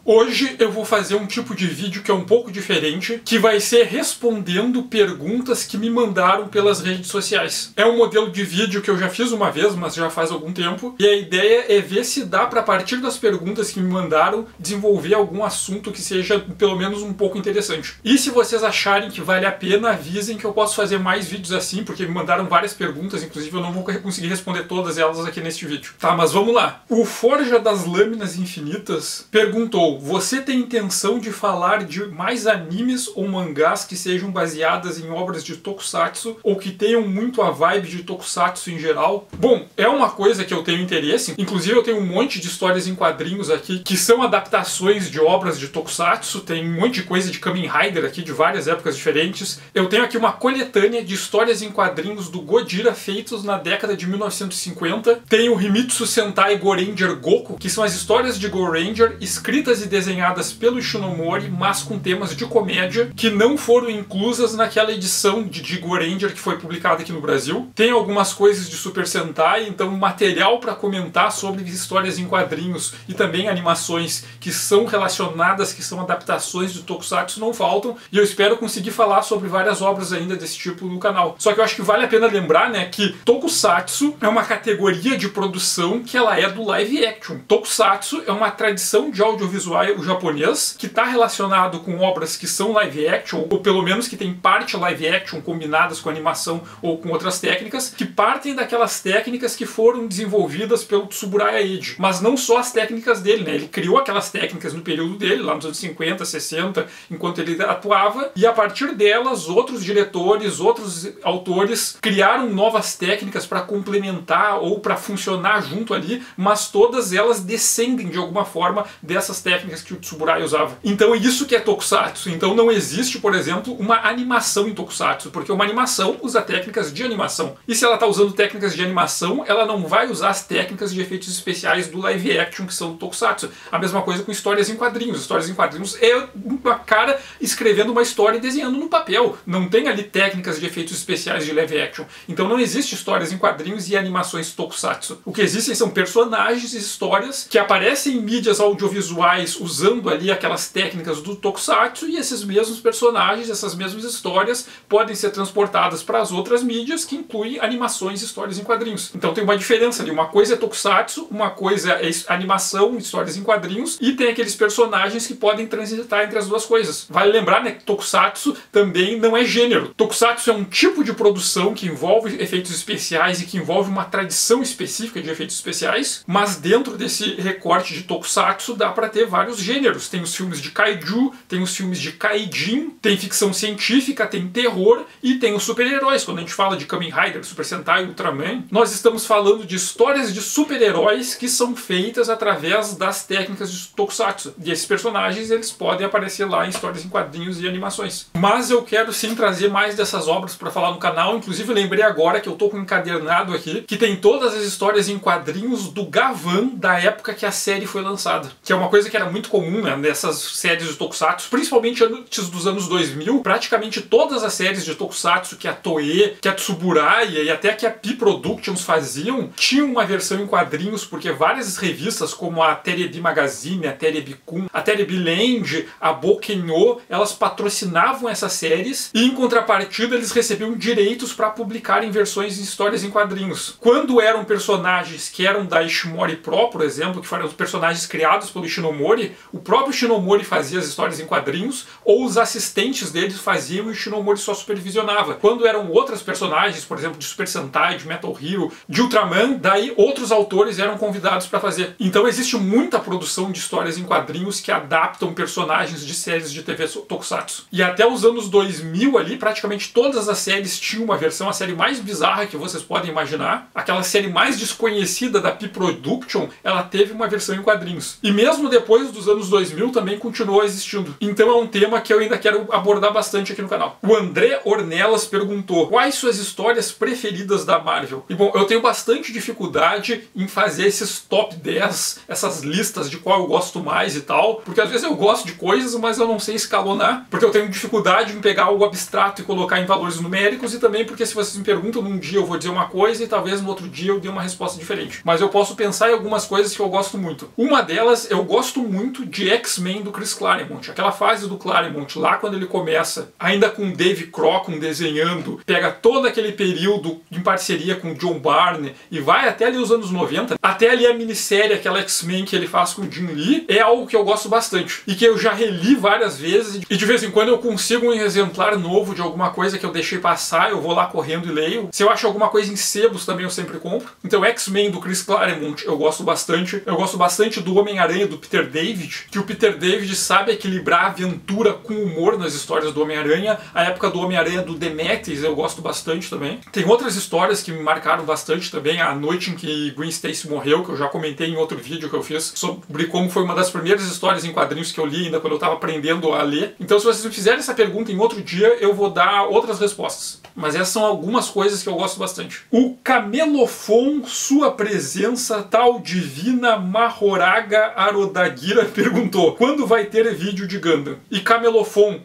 Hoje eu vou fazer um tipo de vídeo que é um pouco diferente, que vai ser respondendo perguntas que me mandaram pelas redes sociais. É um modelo de vídeo que eu já fiz uma vez, mas já faz algum tempo, e a ideia é ver se dá para, a partir das perguntas que me mandaram, desenvolver algum assunto que seja pelo menos um pouco interessante. E se vocês acharem que vale a pena, avisem que eu posso fazer mais vídeos assim, porque me mandaram várias perguntas, inclusive eu não vou conseguir responder todas elas aqui neste vídeo. Tá, mas vamos lá. O Forja das Lâminas Infinitas perguntou: você tem intenção de falar de mais animes ou mangás que sejam baseadas em obras de Tokusatsu ou que tenham muito a vibe de Tokusatsu em geral? Bom, é uma coisa que eu tenho interesse, inclusive eu tenho um monte de histórias em quadrinhos aqui que são adaptações de obras de Tokusatsu, tem um monte de coisa de Kamen Rider aqui de várias épocas diferentes. Eu tenho aqui uma coletânea de histórias em quadrinhos do Gojira feitos na década de 1950. Tem o Himitsu Sentai Goranger Goku, que são as histórias de Goranger escritas e desenhadas pelo Ishinomori, mas com temas de comédia, que não foram inclusas naquela edição de Goranger que foi publicada aqui no Brasil. Tem algumas coisas de Super Sentai, então material para comentar sobre histórias em quadrinhos e também animações que são relacionadas, que são adaptações de Tokusatsu não faltam, e eu espero conseguir falar sobre várias obras ainda desse tipo no canal. Só que eu acho que vale a pena lembrar, né, que Tokusatsu é uma categoria de produção que ela é do live action. Tokusatsu é uma tradição de audiovisual japonês que está relacionado com obras que são live action, ou pelo menos que tem parte live action combinadas com animação ou com outras técnicas, que partem daquelas técnicas que foram desenvolvidas pelo Tsuburaya Eiji. Mas não só as técnicas dele, né? Ele criou aquelas técnicas no período dele, lá nos anos 50, 60, enquanto ele atuava, e a partir delas, outros diretores, outros autores criaram novas técnicas para complementar ou para funcionar junto ali, mas todas elas descendem de alguma forma dessas técnicas que o Tsuburaya usava. Então é isso que é Tokusatsu. Então não existe, por exemplo, uma animação em Tokusatsu, porque uma animação usa técnicas de animação. E se ela está usando técnicas de animação, ela não vai usar as técnicas de efeitos especiais do live action que são do Tokusatsu. A mesma coisa com histórias em quadrinhos. Histórias em quadrinhos é uma cara escrevendo uma história e desenhando no papel. Não tem ali técnicas de efeitos especiais de live action. Então não existe histórias em quadrinhos e animações Tokusatsu. O que existem são personagens e histórias que aparecem em mídias audiovisuais usando ali aquelas técnicas do Tokusatsu, e esses mesmos personagens, essas mesmas histórias podem ser transportadas para as outras mídias, que incluem animações e histórias em quadrinhos. Então tem uma diferença ali. Uma coisa é Tokusatsu, uma coisa é animação, histórias em quadrinhos, e tem aqueles personagens que podem transitar entre as duas coisas. Vale lembrar, né, que Tokusatsu também não é gênero. Tokusatsu é um tipo de produção que envolve efeitos especiais e que envolve uma tradição específica de efeitos especiais, mas dentro desse recorte de Tokusatsu dá para ter vários gêneros. Tem os filmes de Kaiju, tem os filmes de Kaijin, tem ficção científica, tem terror e tem os super-heróis. Quando a gente fala de Kamen Rider, Super Sentai, Ultraman, nós estamos falando de histórias de super-heróis que são feitas através das técnicas de Tokusatsu. E esses personagens, eles podem aparecer lá em histórias em quadrinhos e animações. Mas eu quero sim trazer mais dessas obras para falar no canal. Inclusive eu lembrei agora que eu tô com um encadernado aqui que tem todas as histórias em quadrinhos do Gavan da época que a série foi lançada. Que é uma coisa que era muito comum, né, nessas séries de Tokusatsu, principalmente antes dos anos 2000. Praticamente todas as séries de Tokusatsu que a Toei, que a Tsuburaya e até que a P Productions faziam, tinham uma versão em quadrinhos, porque várias revistas como a Terebi Magazine, a Terebi Kun, a Terebi Land, a Bokenyo, elas patrocinavam essas séries e em contrapartida eles recebiam direitos para publicar em versões em histórias em quadrinhos. Quando eram personagens que eram da Ishimori Pro, por exemplo, que foram os personagens criados pelo Ishinomori, o próprio Ishinomori fazia as histórias em quadrinhos, ou os assistentes deles faziam e o Ishinomori só supervisionava. Quando eram outras personagens, por exemplo, de Super Sentai, de Metal Hero, de Ultraman, daí outros autores eram convidados para fazer. Então existe muita produção de histórias em quadrinhos que adaptam personagens de séries de TV Tokusatsu. E até os anos 2000 ali, praticamente todas as séries tinham uma versão, a série mais bizarra que vocês podem imaginar, aquela série mais desconhecida da P Production, ela teve uma versão em quadrinhos. E mesmo depois dos anos 2000 também continuou existindo. Então é um tema que eu ainda quero abordar bastante aqui no canal. O André Ornelas perguntou: quais suas histórias preferidas da Marvel? E bom, eu tenho bastante dificuldade em fazer esses top 10, essas listas de qual eu gosto mais e tal, porque às vezes eu gosto de coisas, mas eu não sei escalonar, porque eu tenho dificuldade em pegar algo abstrato e colocar em valores numéricos, e também porque se vocês me perguntam num dia eu vou dizer uma coisa e talvez no outro dia eu dê uma resposta diferente. Mas eu posso pensar em algumas coisas que eu gosto muito. Uma delas, eu gosto muito muito de X-Men do Chris Claremont. Aquela fase do Claremont, lá quando ele começa, ainda com Dave Crockett desenhando, pega todo aquele período em parceria com John Byrne e vai até ali os anos 90, até ali a minissérie, aquela X-Men que ele faz com o Jim Lee, é algo que eu gosto bastante. E que eu já reli várias vezes, e de vez em quando eu consigo um exemplar novo de alguma coisa que eu deixei passar, eu vou lá correndo e leio. Se eu acho alguma coisa em sebos também eu sempre compro. Então X-Men do Chris Claremont eu gosto bastante. Eu gosto bastante do Homem-Aranha do Peter David, que o Peter David sabe equilibrar a aventura com humor nas histórias do Homem-Aranha. A época do Homem-Aranha do Demetrius eu gosto bastante também. Tem outras histórias que me marcaram bastante também. A noite em que Gwen Stacy morreu, que eu já comentei em outro vídeo que eu fiz sobre como foi uma das primeiras histórias em quadrinhos que eu li ainda quando eu estava aprendendo a ler. Então se vocês me fizerem essa pergunta em outro dia, eu vou dar outras respostas. Mas essas são algumas coisas que eu gosto bastante. O Camelofon, sua presença tal divina Mahoraga Arodagira perguntou: quando vai ter vídeo de Gundam? E Camelofon,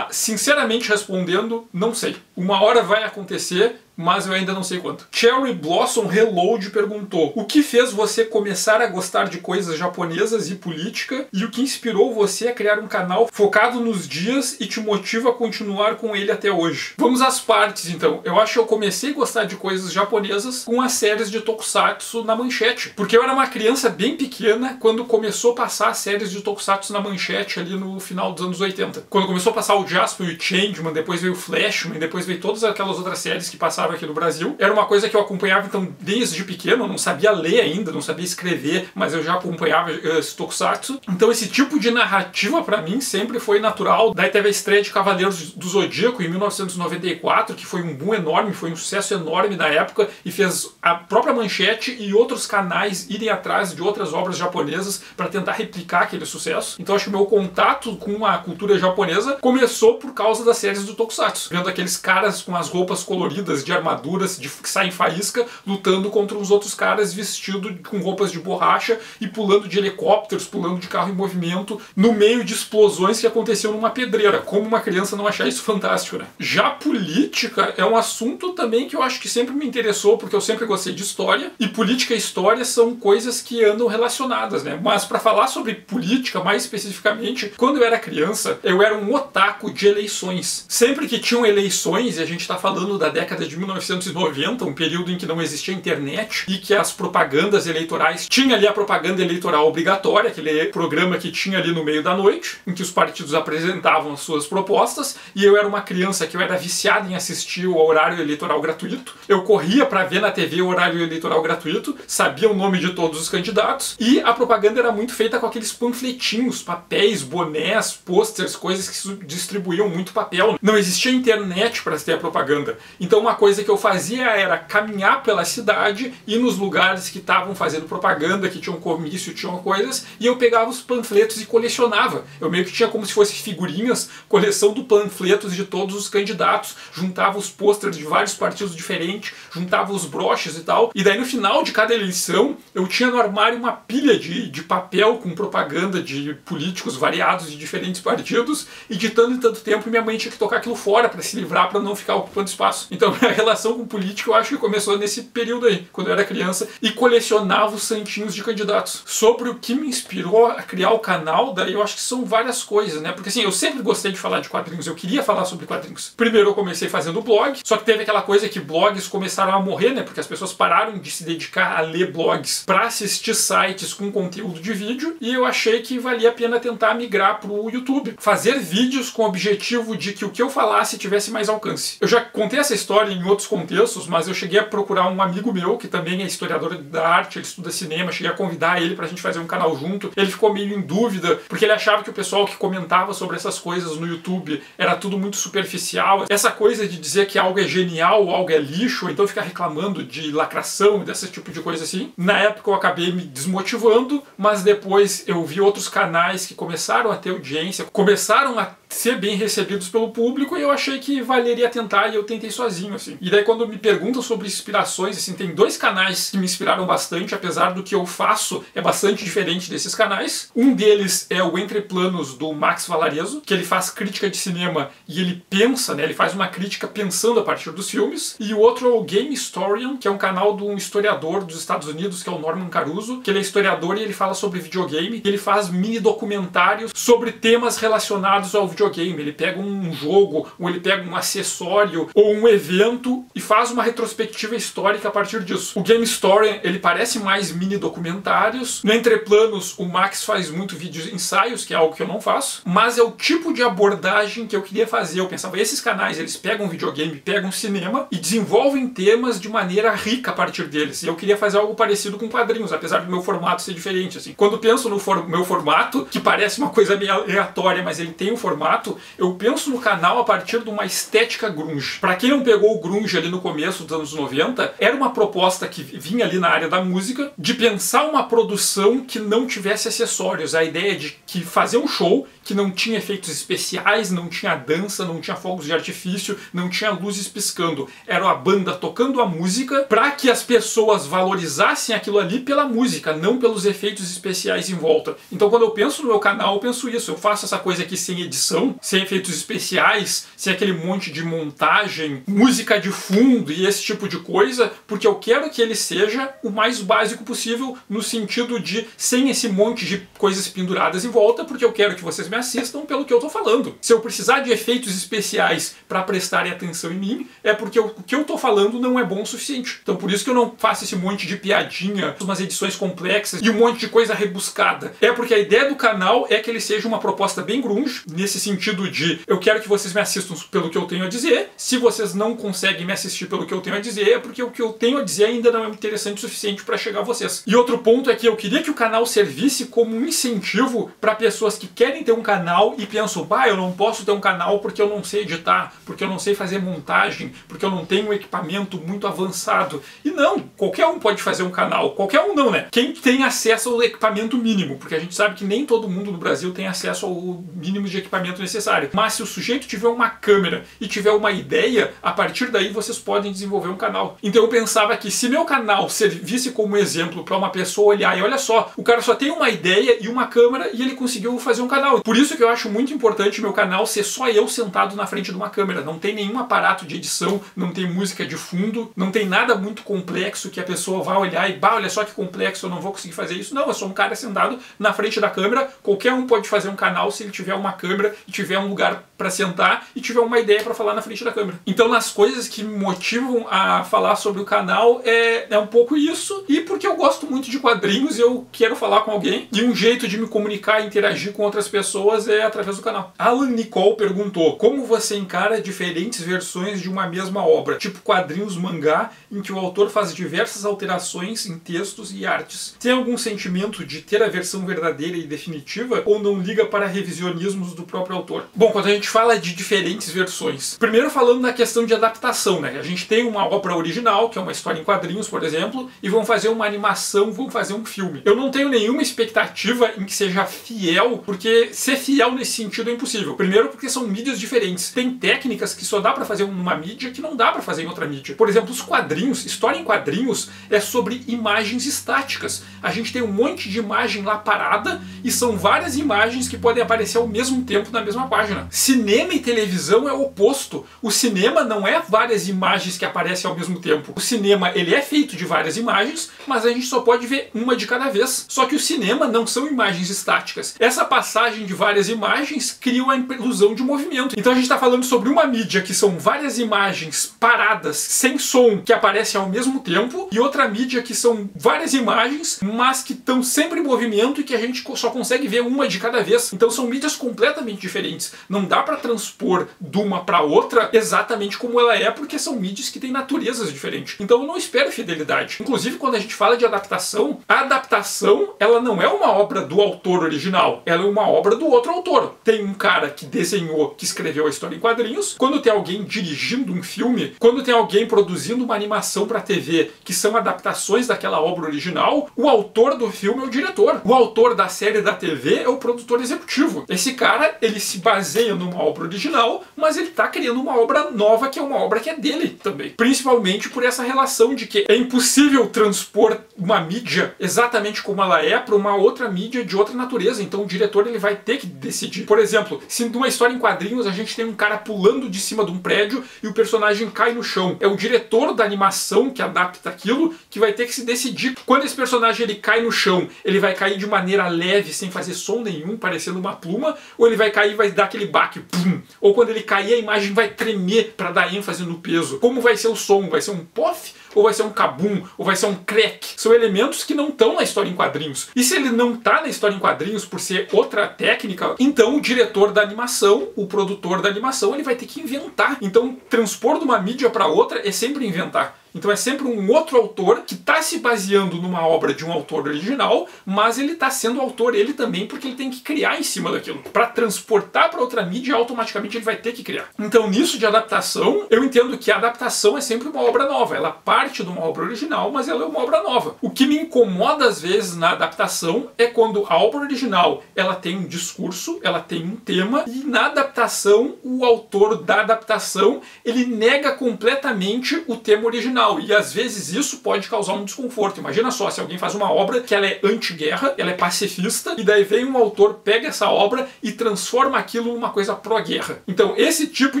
sinceramente respondendo, não sei. Uma hora vai acontecer, mas eu ainda não sei quanto. Cherry Blossom Reload perguntou: o que fez você começar a gostar de coisas japonesas e política, e o que inspirou você a criar um canal focado nos dias e te motiva a continuar com ele até hoje? Vamos às partes então. Eu acho que eu comecei a gostar de coisas japonesas com as séries de Tokusatsu na Manchete, porque eu era uma criança bem pequena quando começou a passar as séries de Tokusatsu na Manchete ali no final dos anos 80. Quando começou a passar o Jasper e o Changeman, depois veio o Flashman, depois veio todas aquelas outras séries que passaram aqui no Brasil. Era uma coisa que eu acompanhava então desde pequeno. Eu não sabia ler ainda, não sabia escrever, mas eu já acompanhava esse Tokusatsu. Então esse tipo de narrativa pra mim sempre foi natural. Daí teve a estreia de Cavaleiros do Zodíaco em 1994, que foi um boom enorme, foi um sucesso enorme da época e fez a própria Manchete e outros canais irem atrás de outras obras japonesas para tentar replicar aquele sucesso. Então acho que o meu contato com a cultura japonesa começou por causa das séries do Tokusatsu, vendo aqueles caras com as roupas coloridas de armaduras que saem faísca, lutando contra uns outros caras vestidos com roupas de borracha e pulando de helicópteros, pulando de carro em movimento, no meio de explosões que aconteciam numa pedreira. Como uma criança não achar isso fantástico, né? Já política é um assunto também que eu acho que sempre me interessou, porque eu sempre gostei de história, e política e história são coisas que andam relacionadas, né? Mas para falar sobre política, mais especificamente, quando eu era criança, eu era um otaku de eleições. Sempre que tinham eleições, e a gente está falando da década de 1990, um período em que não existia internet e que as propagandas eleitorais, tinha ali a propaganda eleitoral obrigatória, aquele programa que tinha ali no meio da noite, em que os partidos apresentavam as suas propostas, e eu era uma criança que eu era viciado em assistir o horário eleitoral gratuito. Eu corria para ver na TV o horário eleitoral gratuito, sabia o nome de todos os candidatos, e a propaganda era muito feita com aqueles panfletinhos, papéis, bonés, pôsteres, coisas que se distribuíam muito papel. Não existia internet para ter a propaganda. Então uma coisa que eu fazia era caminhar pela cidade, ir nos lugares que estavam fazendo propaganda, que tinham comício, tinham coisas, e eu pegava os panfletos e colecionava. Eu meio que tinha como se fosse figurinhas, coleção de panfletos de todos os candidatos, juntava os pôsteres de vários partidos diferentes, juntava os broches e tal, e daí no final de cada eleição eu tinha no armário uma pilha de papel com propaganda de políticos variados de diferentes partidos, e de tanto em tanto tempo minha mãe tinha que tocar aquilo fora para se livrar, para não ficar ocupando espaço. Então a relação com política eu acho que começou nesse período aí, quando eu era criança e colecionava os santinhos de candidatos. Sobre o que me inspirou a criar o canal, daí eu acho que são várias coisas, né? Porque assim, eu sempre gostei de falar de quadrinhos, eu queria falar sobre quadrinhos. Primeiro eu comecei fazendo blog, só que teve aquela coisa que blogs começaram a morrer, né? Porque as pessoas pararam de se dedicar a ler blogs para assistir sites com conteúdo de vídeo, e eu achei que valia a pena tentar migrar pro YouTube. Fazer vídeos com o objetivo de que o que eu falasse tivesse mais alcance. Eu já contei essa história em outros contextos, mas eu cheguei a procurar um amigo meu, que também é historiador da arte, ele estuda cinema, cheguei a convidar ele pra gente fazer um canal junto. Ele ficou meio em dúvida, porque ele achava que o pessoal que comentava sobre essas coisas no YouTube era tudo muito superficial. Essa coisa de dizer que algo é genial ou algo é lixo, ou então ficar reclamando de lacração e desse tipo de coisa assim. Na época eu acabei me desmotivando, mas depois eu vi outros canais que começaram a ter audiência, começaram a ser bem recebidos pelo público, e eu achei que valeria tentar, e eu tentei sozinho, assim. E daí quando me perguntam sobre inspirações, assim, tem 2 canais que me inspiraram bastante, apesar do que eu faço é bastante diferente desses canais. Um deles é o Entre Planos, do Max Valarezo, que ele faz crítica de cinema e ele pensa, né, ele faz uma crítica pensando a partir dos filmes. E o outro é o Game Historian, que é um canal de um historiador dos Estados Unidos, que é o Norman Caruso, que ele é historiador e ele fala sobre videogame, e ele faz mini documentários sobre temas relacionados ao videogame. Ele pega um jogo, ou ele pega um acessório, ou um evento, e faz uma retrospectiva histórica a partir disso. O Game Historian, ele parece mais mini documentários. No Entre Planos, o Max faz muito vídeos ensaios, que é algo que eu não faço, mas é o tipo de abordagem que eu queria fazer. Eu pensava, esses canais, eles pegam videogame, pegam cinema e desenvolvem temas de maneira rica a partir deles. E eu queria fazer algo parecido com quadrinhos, apesar do meu formato ser diferente, assim. Quando eu penso no meu formato, que parece uma coisa meio aleatória, mas ele tem um formato, eu penso no canal a partir de uma estética grunge. Pra quem não pegou o grunge ali no começo dos anos 90, era uma proposta que vinha ali na área da música, de pensar uma produção que não tivesse acessórios. A ideia de que fazer um show que não tinha efeitos especiais, não tinha dança, não tinha fogos de artifício, não tinha luzes piscando. Era a banda tocando a música para que as pessoas valorizassem aquilo ali pela música, não pelos efeitos especiais em volta. Então quando eu penso no meu canal, eu penso isso. Eu faço essa coisa aqui sem edição, sem efeitos especiais, sem aquele monte de montagem, música de fundo e esse tipo de coisa, porque eu quero que ele seja o mais básico possível, no sentido de sem esse monte de coisas penduradas em volta, porque eu quero que vocês me assistam pelo que eu tô falando. Se eu precisar de efeitos especiais para prestarem atenção em mim, é porque o que eu tô falando não é bom o suficiente. Então por isso que eu não faço esse monte de piadinha, umas edições complexas e um monte de coisa rebuscada. É porque a ideia do canal é que ele seja uma proposta bem grunge, nesse sentido de eu quero que vocês me assistam pelo que eu tenho a dizer. Se vocês não conseguem me assistir pelo que eu tenho a dizer, é porque o que eu tenho a dizer ainda não é interessante o suficiente para chegar a vocês. E outro ponto é que eu queria que o canal servisse como um incentivo para pessoas que querem ter um canal e pensam, bah, eu não posso ter um canal porque eu não sei editar, porque eu não sei fazer montagem, porque eu não tenho um equipamento muito avançado. E não, qualquer um pode fazer um canal. Qualquer um não, né? Quem tem acesso ao equipamento mínimo, porque a gente sabe que nem todo mundo no Brasil tem acesso ao mínimo de equipamento necessário. Mas se o sujeito tiver uma câmera e tiver uma ideia, a partir daí vocês podem desenvolver um canal. Então eu pensava que se meu canal servisse como exemplo para uma pessoa olhar e olha só, o cara só tem uma ideia e uma câmera e ele conseguiu fazer um canal. Por isso que eu acho muito importante meu canal ser só eu sentado na frente de uma câmera. Não tem nenhum aparato de edição, não tem música de fundo, não tem nada muito complexo que a pessoa vá olhar e, bah, olha só que complexo, eu não vou conseguir fazer isso. Não, eu sou um cara sentado na frente da câmera. Qualquer um pode fazer um canal se ele tiver uma câmera e tiver um lugar para sentar e tiver uma ideia para falar na frente da câmera. Então, nas coisas que me motivam a falar sobre o canal é um pouco isso, e porque eu gosto muito de quadrinhos e eu quero falar com alguém, e um jeito de me comunicar e interagir com outras pessoas é através do canal. Alan Nicole perguntou, como você encara diferentes versões de uma mesma obra, tipo quadrinhos mangá, em que o autor faz diversas alterações em textos e artes? Tem algum sentimento de ter a versão verdadeira e definitiva, ou não liga para revisionismos do próprio autor? Bom, quando a gente fala de diferentes versões, primeiro falando na questão de adaptação, né? A gente tem uma obra original, que é uma história em quadrinhos, por exemplo, e vão fazer uma animação, vão fazer um filme. Eu não tenho nenhuma expectativa em que seja fiel, porque ser fiel nesse sentido é impossível. Primeiro porque são mídias diferentes. Tem técnicas que só dá pra fazer numa mídia que não dá pra fazer em outra mídia. Por exemplo, os quadrinhos, história em quadrinhos é sobre imagens estáticas. A gente tem um monte de imagem lá parada e são várias imagens que podem aparecer ao mesmo tempo na mesma página. Cinema e televisão é o oposto. O cinema não é várias imagens que aparecem ao mesmo tempo. O cinema, ele é feito de várias imagens, mas a gente só pode ver uma de cada vez. Só que o cinema não são imagens estáticas. Essa passagem de várias imagens cria a ilusão de movimento. Então a gente está falando sobre uma mídia que são várias imagens paradas, sem som, que aparecem ao mesmo tempo, e outra mídia que são várias imagens, mas que estão sempre em movimento e que a gente só consegue ver uma de cada vez. Então são mídias completamente diferentes. Não dá para transpor de uma para outra exatamente como ela é, porque são mídias que têm naturezas diferentes. Então eu não espero fidelidade. Inclusive, quando a gente fala de adaptação, a adaptação, ela não é uma obra do autor original, ela é uma obra do outro autor. Tem um cara que desenhou, que escreveu a história em quadrinhos, quando tem alguém dirigindo um filme, quando tem alguém produzindo uma animação para TV, que são adaptações daquela obra original, o autor do filme é o diretor. O autor da série da TV é o produtor executivo. Esse cara, ele ele se baseia numa obra original, mas ele está criando uma obra nova, que é uma obra que é dele também. Principalmente por essa relação de que é impossível transpor uma mídia exatamente como ela é para uma outra mídia de outra natureza. Então o diretor ele vai ter que decidir. Por exemplo, se numa história em quadrinhos a gente tem um cara pulando de cima de um prédio e o personagem cai no chão, é o diretor da animação que adapta aquilo que vai ter que se decidir. Quando esse personagem ele cai no chão, ele vai cair de maneira leve, sem fazer som nenhum, parecendo uma pluma, ou ele vai cair e vai dar aquele baque, pum. Ou quando ele cair, a imagem vai tremer para dar ênfase no peso. Como vai ser o som? Vai ser um pof? Ou vai ser um kabum? Ou vai ser um crack? São elementos que não estão na história em quadrinhos. E se ele não está na história em quadrinhos por ser outra técnica, então o diretor da animação, o produtor da animação, ele vai ter que inventar. Então transpor de uma mídia para outra é sempre inventar. Então é sempre um outro autor que está se baseando numa obra de um autor original, mas ele está sendo autor ele também, porque ele tem que criar em cima daquilo. Para transportar para outra mídia, automaticamente ele vai ter que criar. Então nisso de adaptação, eu entendo que a adaptação é sempre uma obra nova. Ela parte de uma obra original, mas ela é uma obra nova. O que me incomoda às vezes na adaptação é quando a obra original ela tem um discurso, ela tem um tema, e na adaptação o autor da adaptação ele nega completamente o tema original. E às vezes isso pode causar um desconforto. Imagina só, se alguém faz uma obra que ela é anti-guerra, ela é pacifista, e daí vem um autor, pega essa obra e transforma aquilo numa coisa pró-guerra. Então esse tipo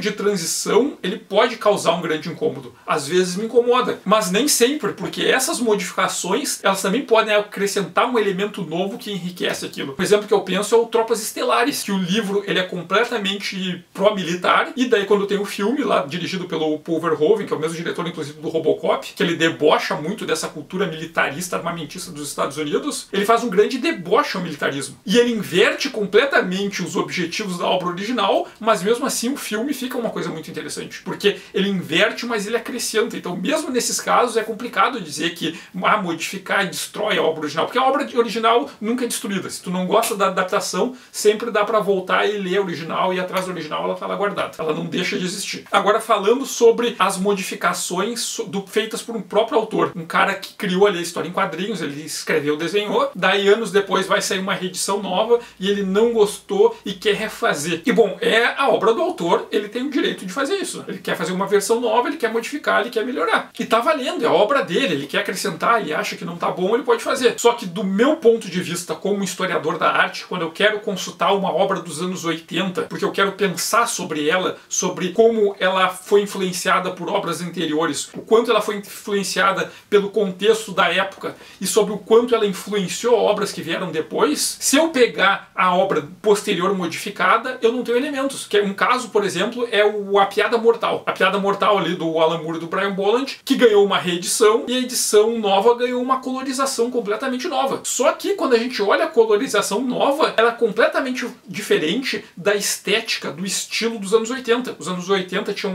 de transição, ele pode causar um grande incômodo. Às vezes me incomoda, mas nem sempre, porque essas modificações, elas também podem acrescentar um elemento novo que enriquece aquilo. Um exemplo que eu penso é o Tropas Estelares, que o livro ele é completamente pró-militar, e daí quando tem o filme lá, dirigido pelo Paul Verhoeven, que é o mesmo diretor inclusive do Robocop, que ele debocha muito dessa cultura militarista, armamentista dos Estados Unidos, ele faz um grande deboche ao militarismo. E ele inverte completamente os objetivos da obra original, mas mesmo assim o filme fica uma coisa muito interessante. Porque ele inverte, mas ele acrescenta. Então mesmo nesses casos é complicado dizer que modificar e destrói a obra original. Porque a obra original nunca é destruída. Se tu não gosta da adaptação, sempre dá pra voltar e ler a original, e atrás da original ela tá lá guardada. Ela não deixa de existir. Agora falando sobre as modificações feitas por um próprio autor. Um cara que criou ali a história em quadrinhos, ele escreveu, desenhou, daí anos depois vai sair uma reedição nova e ele não gostou e quer refazer. E bom, é a obra do autor, ele tem o direito de fazer isso. Ele quer fazer uma versão nova, ele quer modificar, ele quer melhorar. E tá valendo, é a obra dele, ele quer acrescentar, ele acha que não tá bom, ele pode fazer. Só que do meu ponto de vista como historiador da arte, quando eu quero consultar uma obra dos anos 80, porque eu quero pensar sobre ela, sobre como ela foi influenciada por obras anteriores, o quanto ela foi influenciada pelo contexto da época e sobre o quanto ela influenciou obras que vieram depois, se eu pegar a obra posterior modificada, eu não tenho elementos. Que um caso, por exemplo, é A Piada Mortal. A Piada Mortal ali do Alan Moore e do Brian Bolland, que ganhou uma reedição, e a edição nova ganhou uma colorização completamente nova. Só que quando a gente olha a colorização nova, ela é completamente diferente da estética, do estilo dos anos 80. Os anos 80 tinham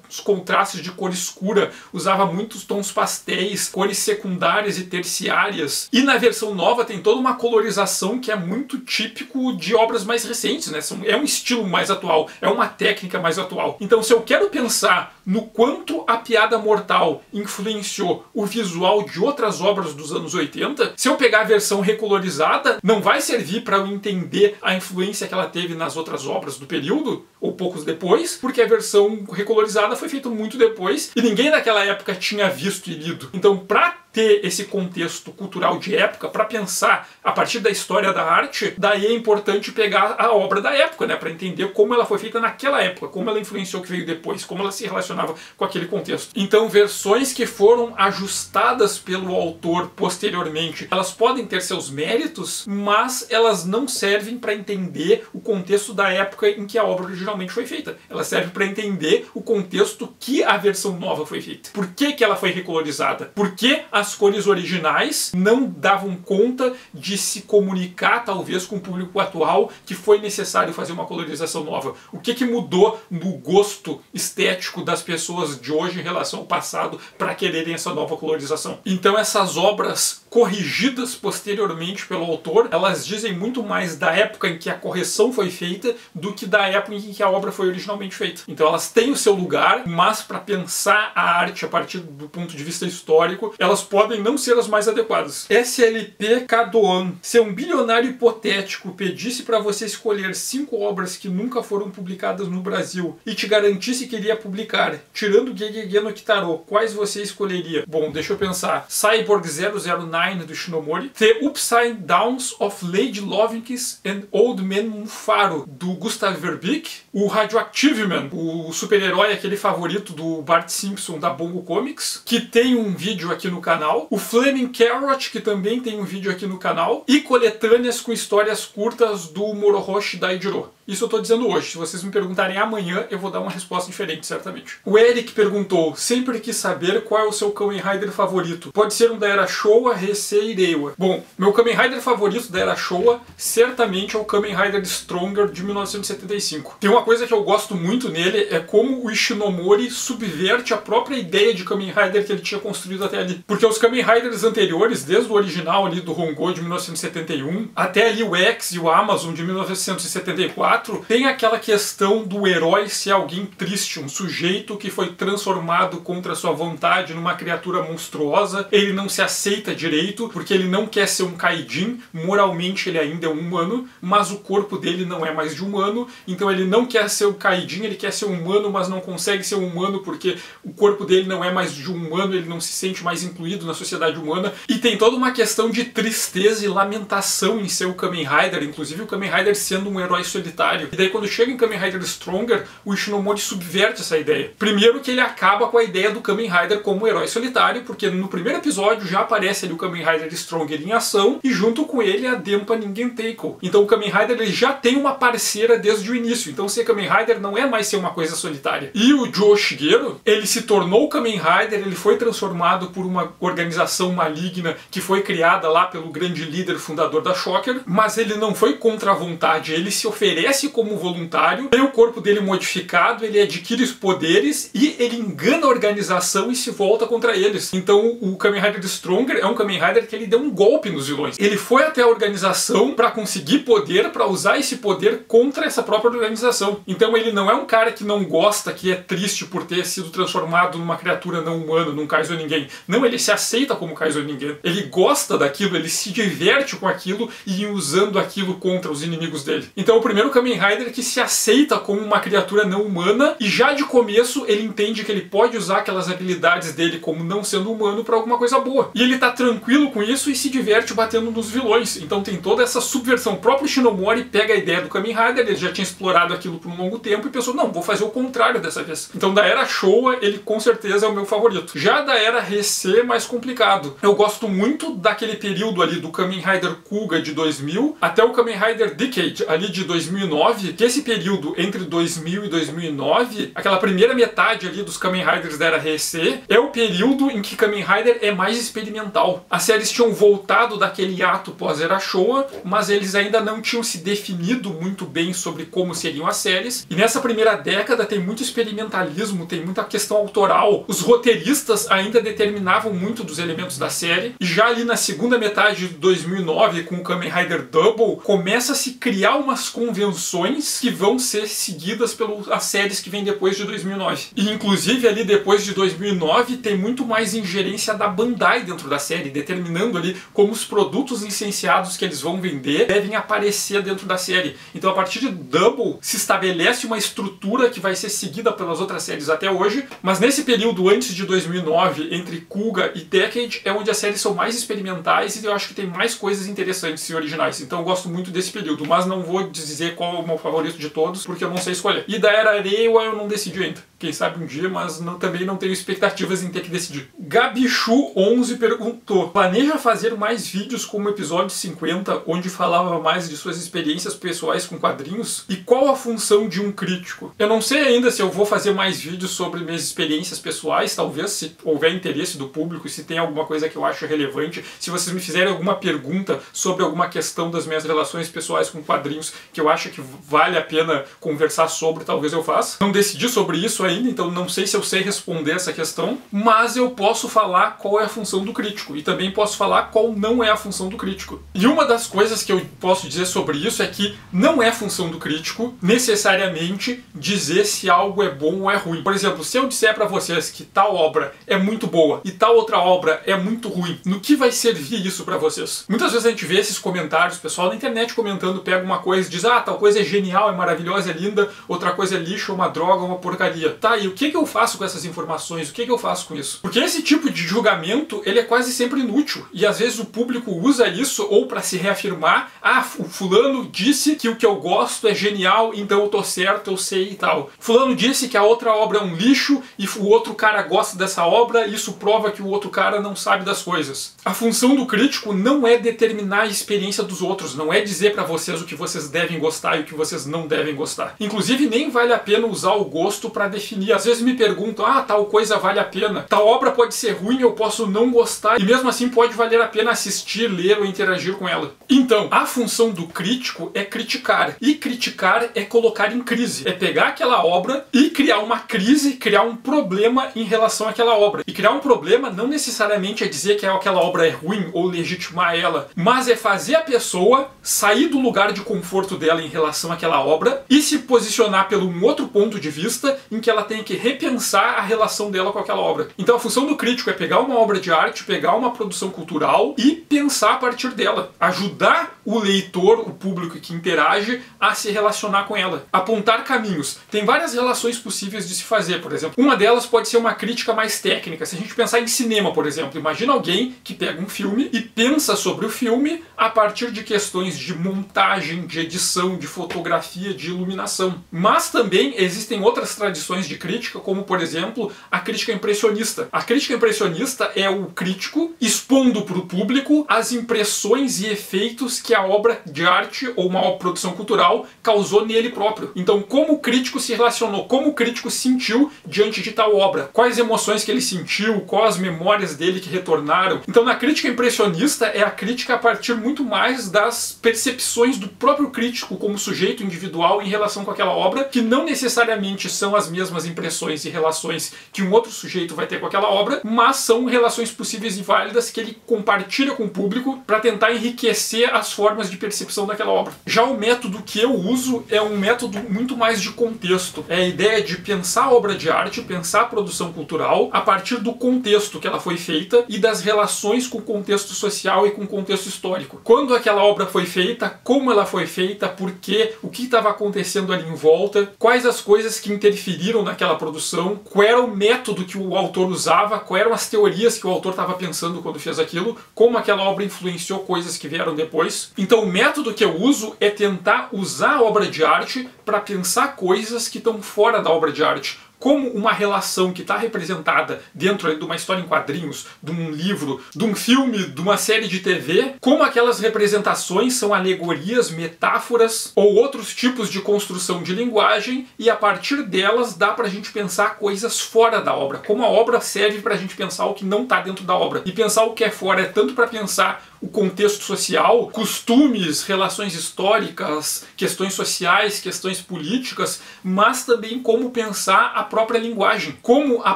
uns contrastes de cor escura, usava muitos tons pastéis, cores secundárias e terciárias. E na versão nova tem toda uma colorização que é muito típico de obras mais recentes, né? É um estilo mais atual, é uma técnica mais atual. Então se eu quero pensar no quanto A Piada Mortal influenciou o visual de outras obras dos anos 80, se eu pegar a versão recolorizada, não vai servir para eu entender a influência que ela teve nas outras obras do período, ou poucos depois, porque a versão recolorizada foi feita muito depois e ninguém naquela época tinha visto e lido. Então, para ter esse contexto cultural de época, para pensar a partir da história da arte, daí é importante pegar a obra da época, né, para entender como ela foi feita naquela época, como ela influenciou o que veio depois, como ela se relacionava com aquele contexto. Então, versões que foram ajustadas pelo autor posteriormente, elas podem ter seus méritos, mas elas não servem para entender o contexto da época em que a obra originalmente foi feita. Ela serve para entender o contexto que a versão nova foi feita. Por que que ela foi recolorizada? Por que as cores originais não davam conta de se comunicar, talvez, com o público atual, que foi necessário fazer uma colorização nova? O que que mudou no gosto estético das pessoas de hoje em relação ao passado para quererem essa nova colorização? Então essas obras corrigidas posteriormente pelo autor, elas dizem muito mais da época em que a correção foi feita do que da época em que a obra foi originalmente feita. Então elas têm o seu lugar, mas para pensar a arte a partir do ponto de vista histórico, elas podem não ser as mais adequadas. SLP Cadoan. Se um bilionário hipotético pedisse para você escolher 5 obras que nunca foram publicadas no Brasil e te garantisse que iria publicar, tirando Gegege no Kitaro, quais você escolheria? Bom, deixa eu pensar. Cyborg 009 do Shinomori, The Upside Downs of Lady Lovinkiss and Old Man Mufaro do Gustav Verbeek, o Radioactive Man, o super-herói aquele favorito do Bart Simpson da Bongo Comics, que tem um vídeo aqui no canal, o Flaming Carrot, que também tem um vídeo aqui no canal, e coletâneas com histórias curtas do Morohoshi Daijiro. Isso eu tô dizendo hoje. Se vocês me perguntarem amanhã, eu vou dar uma resposta diferente, certamente. O Eric perguntou: sempre quis saber qual é o seu Kamen Rider favorito. Pode ser um da Era Showa, Heisei e Reiwa. Bom, meu Kamen Rider favorito da Era Showa certamente é o Kamen Rider Stronger de 1975. Tem uma coisa que eu gosto muito nele, é como o Ishinomori subverte a própria ideia de Kamen Rider que ele tinha construído até ali. Porque os Kamen Riders anteriores, desde o original ali do Hongo de 1971, até ali o X e o Amazon de 1974, tem aquela questão do herói ser alguém triste, um sujeito que foi transformado contra sua vontade numa criatura monstruosa, ele não se aceita direito, porque ele não quer ser um Kaijin, moralmente ele ainda é um humano, mas o corpo dele não é mais de humano, então ele não quer ser o Kaijin, ele quer ser humano, mas não consegue ser humano porque o corpo dele não é mais de humano, ele não se sente mais incluído na sociedade humana, e tem toda uma questão de tristeza e lamentação em ser o Kamen Rider, inclusive o Kamen Rider sendo um herói solitário. E daí quando chega em Kamen Rider Stronger, o Ishinomori subverte essa ideia. Primeiro que ele acaba com a ideia do Kamen Rider como um herói solitário, porque no primeiro episódio já aparece ali o Kamen Rider Stronger em ação, e junto com ele a Denpa Ningen Teiko. Então o Kamen Rider ele já tem uma parceira desde o início, então ser Kamen Rider não é mais ser uma coisa solitária. E o Joe Shigeru, ele se tornou o Kamen Rider, ele foi transformado por uma organização maligna que foi criada lá pelo grande líder fundador da Shocker, mas ele não foi contra a vontade, ele se oferece como voluntário, tem o corpo dele modificado, ele adquire os poderes e ele engana a organização e se volta contra eles. Então o Kamen Rider Stronger é um Kamen Rider que ele deu um golpe nos vilões. Ele foi até a organização para conseguir poder, para usar esse poder contra essa própria organização. Então ele não é um cara que não gosta, que é triste por ter sido transformado numa criatura não humana, num Kaizo Ningen. Não, ele se aceita como Kaizo Ningen. Ele gosta daquilo, ele se diverte com aquilo e usando aquilo contra os inimigos dele. Então o primeiro Kamen Rider que se aceita como uma criatura não humana e já de começo ele entende que ele pode usar aquelas habilidades dele como não sendo humano para alguma coisa boa. E ele tá tranquilo com isso e se diverte batendo nos vilões. Então tem toda essa subversão. O próprio Shinomori pega a ideia do Kamen Rider, ele já tinha explorado aquilo por um longo tempo e pensou, não, vou fazer o contrário dessa vez. Então da Era Showa ele com certeza é o meu favorito. Já da Era Heisei é mais complicado. Eu gosto muito daquele período ali do Kamen Rider Kuga de 2000 até o Kamen Rider Decade ali de 2009, que esse período entre 2000 e 2009, aquela primeira metade ali dos Kamen Riders da Era Heisei, é o período em que Kamen Rider é mais experimental. As séries tinham voltado daquele ato pós-Era Showa, mas eles ainda não tinham se definido muito bem sobre como seriam as séries, e nessa primeira década tem muito experimentalismo, tem muita questão autoral. Os roteiristas ainda determinavam muito dos elementos da série, e já ali na segunda metade de 2009, com o Kamen Rider Double, começa a se criar umas convenções que vão ser seguidas pelas séries que vêm depois de 2009. E inclusive ali depois de 2009 tem muito mais ingerência da Bandai dentro da série, determinando ali como os produtos licenciados que eles vão vender devem aparecer dentro da série. Então a partir de Double se estabelece uma estrutura que vai ser seguida pelas outras séries até hoje, mas nesse período antes de 2009, entre Kuga e Decade, é onde as séries são mais experimentais e eu acho que tem mais coisas interessantes e originais. Então eu gosto muito desse período, mas não vou dizer qual é o meu favorito de todos, porque eu não sei escolher. E da Era Reiwa eu não decidi ainda. Quem sabe um dia, mas também não tenho expectativas em ter que decidir. Gabichu11 perguntou: planeja fazer mais vídeos como o episódio 50, onde falava mais de suas experiências pessoais com quadrinhos? E qual a função de um crítico? Eu não sei ainda se eu vou fazer mais vídeos sobre minhas experiências pessoais, talvez se houver interesse do público, se tem alguma coisa que eu acho relevante, se vocês me fizerem alguma pergunta sobre alguma questão das minhas relações pessoais com quadrinhos que eu acho que vale a pena conversar sobre, talvez eu faça. Não decidi sobre isso ainda, então não sei se eu sei responder essa questão, mas eu posso falar qual é a função do crítico e também posso falar qual não é a função do crítico. E uma das coisas que eu posso dizer sobre isso é que não é função do crítico necessariamente dizer se algo é bom ou é ruim. Por exemplo, se eu disser para vocês que tal obra é muito boa e tal outra obra é muito ruim, no que vai servir isso para vocês? Muitas vezes a gente vê esses comentários, o pessoal na internet comentando, pega uma coisa e diz, ah, tal coisa é genial, é maravilhosa, é linda, outra coisa é lixo, uma droga, uma porcaria. Tá, e o que eu faço com essas informações? O que eu faço com isso? Porque esse tipo de julgamento, ele é quase sempre inútil. E às vezes o público usa isso ou para se reafirmar, ah, o fulano disse que o que eu gosto é genial, então eu tô certo, eu sei e tal. Fulano disse que a outra obra é um lixo e o outro cara gosta dessa obra, e isso prova que o outro cara não sabe das coisas. A função do crítico não é determinar a experiência dos outros, não é dizer para vocês o que vocês devem gostar e o que vocês não devem gostar. Inclusive, nem vale a pena usar o gosto para definir. Às vezes me perguntam, ah, tal coisa vale a pena, tal obra pode ser ruim, eu posso não gostar, e mesmo assim pode valer a pena assistir, ler ou interagir com ela. Então, a função do crítico é criticar, e criticar é colocar em crise, é pegar aquela obra e criar uma crise, criar um problema em relação àquela obra. E criar um problema não necessariamente é dizer que aquela obra é ruim ou legitimar ela, mas é fazer a pessoa sair do lugar de conforto dela em relação àquela obra e se posicionar pelo um outro ponto de vista em que ela tem que repensar a relação dela com aquela obra. Então a função do crítico é pegar uma obra de arte, pegar uma produção cultural e pensar a partir dela, ajudar o leitor, o público que interage, a se relacionar com ela, apontar caminhos. Tem várias relações possíveis de se fazer, por exemplo. Uma delas pode ser uma crítica mais técnica. Se a gente pensar em cinema, por exemplo, imagina alguém que pega um filme e pensa sobre o filme a partir de questões de montagem, de edição, de fotografia, de iluminação. Mas também existem outras tradições de crítica, como por exemplo a crítica impressionista. A crítica impressionista é o crítico expondo para o público as impressões e efeitos que a obra de arte ou uma produção cultural causou nele próprio. Então, como o crítico se relacionou, como o crítico sentiu diante de tal obra, quais emoções que ele sentiu, quais as memórias dele que retornaram. Então, na crítica impressionista é a crítica a partir muito mais das percepções do próprio crítico como sujeito individual em relação com aquela obra, que não necessariamente são as mesmas impressões e relações que um outro sujeito vai ter com aquela obra, mas são relações possíveis e válidas que ele compartilha com o público para tentar enriquecer as formas de percepção daquela obra. Já o método que eu uso é um método muito mais de contexto. É a ideia de pensar a obra de arte, pensar a produção cultural a partir do contexto que ela foi feita e das relações com o contexto social e com o contexto histórico. Quando aquela obra foi feita, como ela foi feita, por quê, o que estava acontecendo ali em volta, quais as coisas que interferiram naquela produção, qual era o método que o autor usava, quais eram as teorias que o autor estava pensando quando fez aquilo, como aquela obra influenciou coisas que vieram depois. Então o método que eu uso é tentar usar a obra de arte para pensar coisas que estão fora da obra de arte. Como uma relação que está representada dentro de uma história em quadrinhos, de um livro, de um filme, de uma série de TV, como aquelas representações são alegorias, metáforas ou outros tipos de construção de linguagem, e a partir delas dá para a gente pensar coisas fora da obra. Como a obra serve para a gente pensar o que não está dentro da obra. E pensar o que é fora é tanto para pensar o contexto social, costumes, relações históricas, questões sociais, questões políticas, mas também como pensar a própria linguagem. Como, a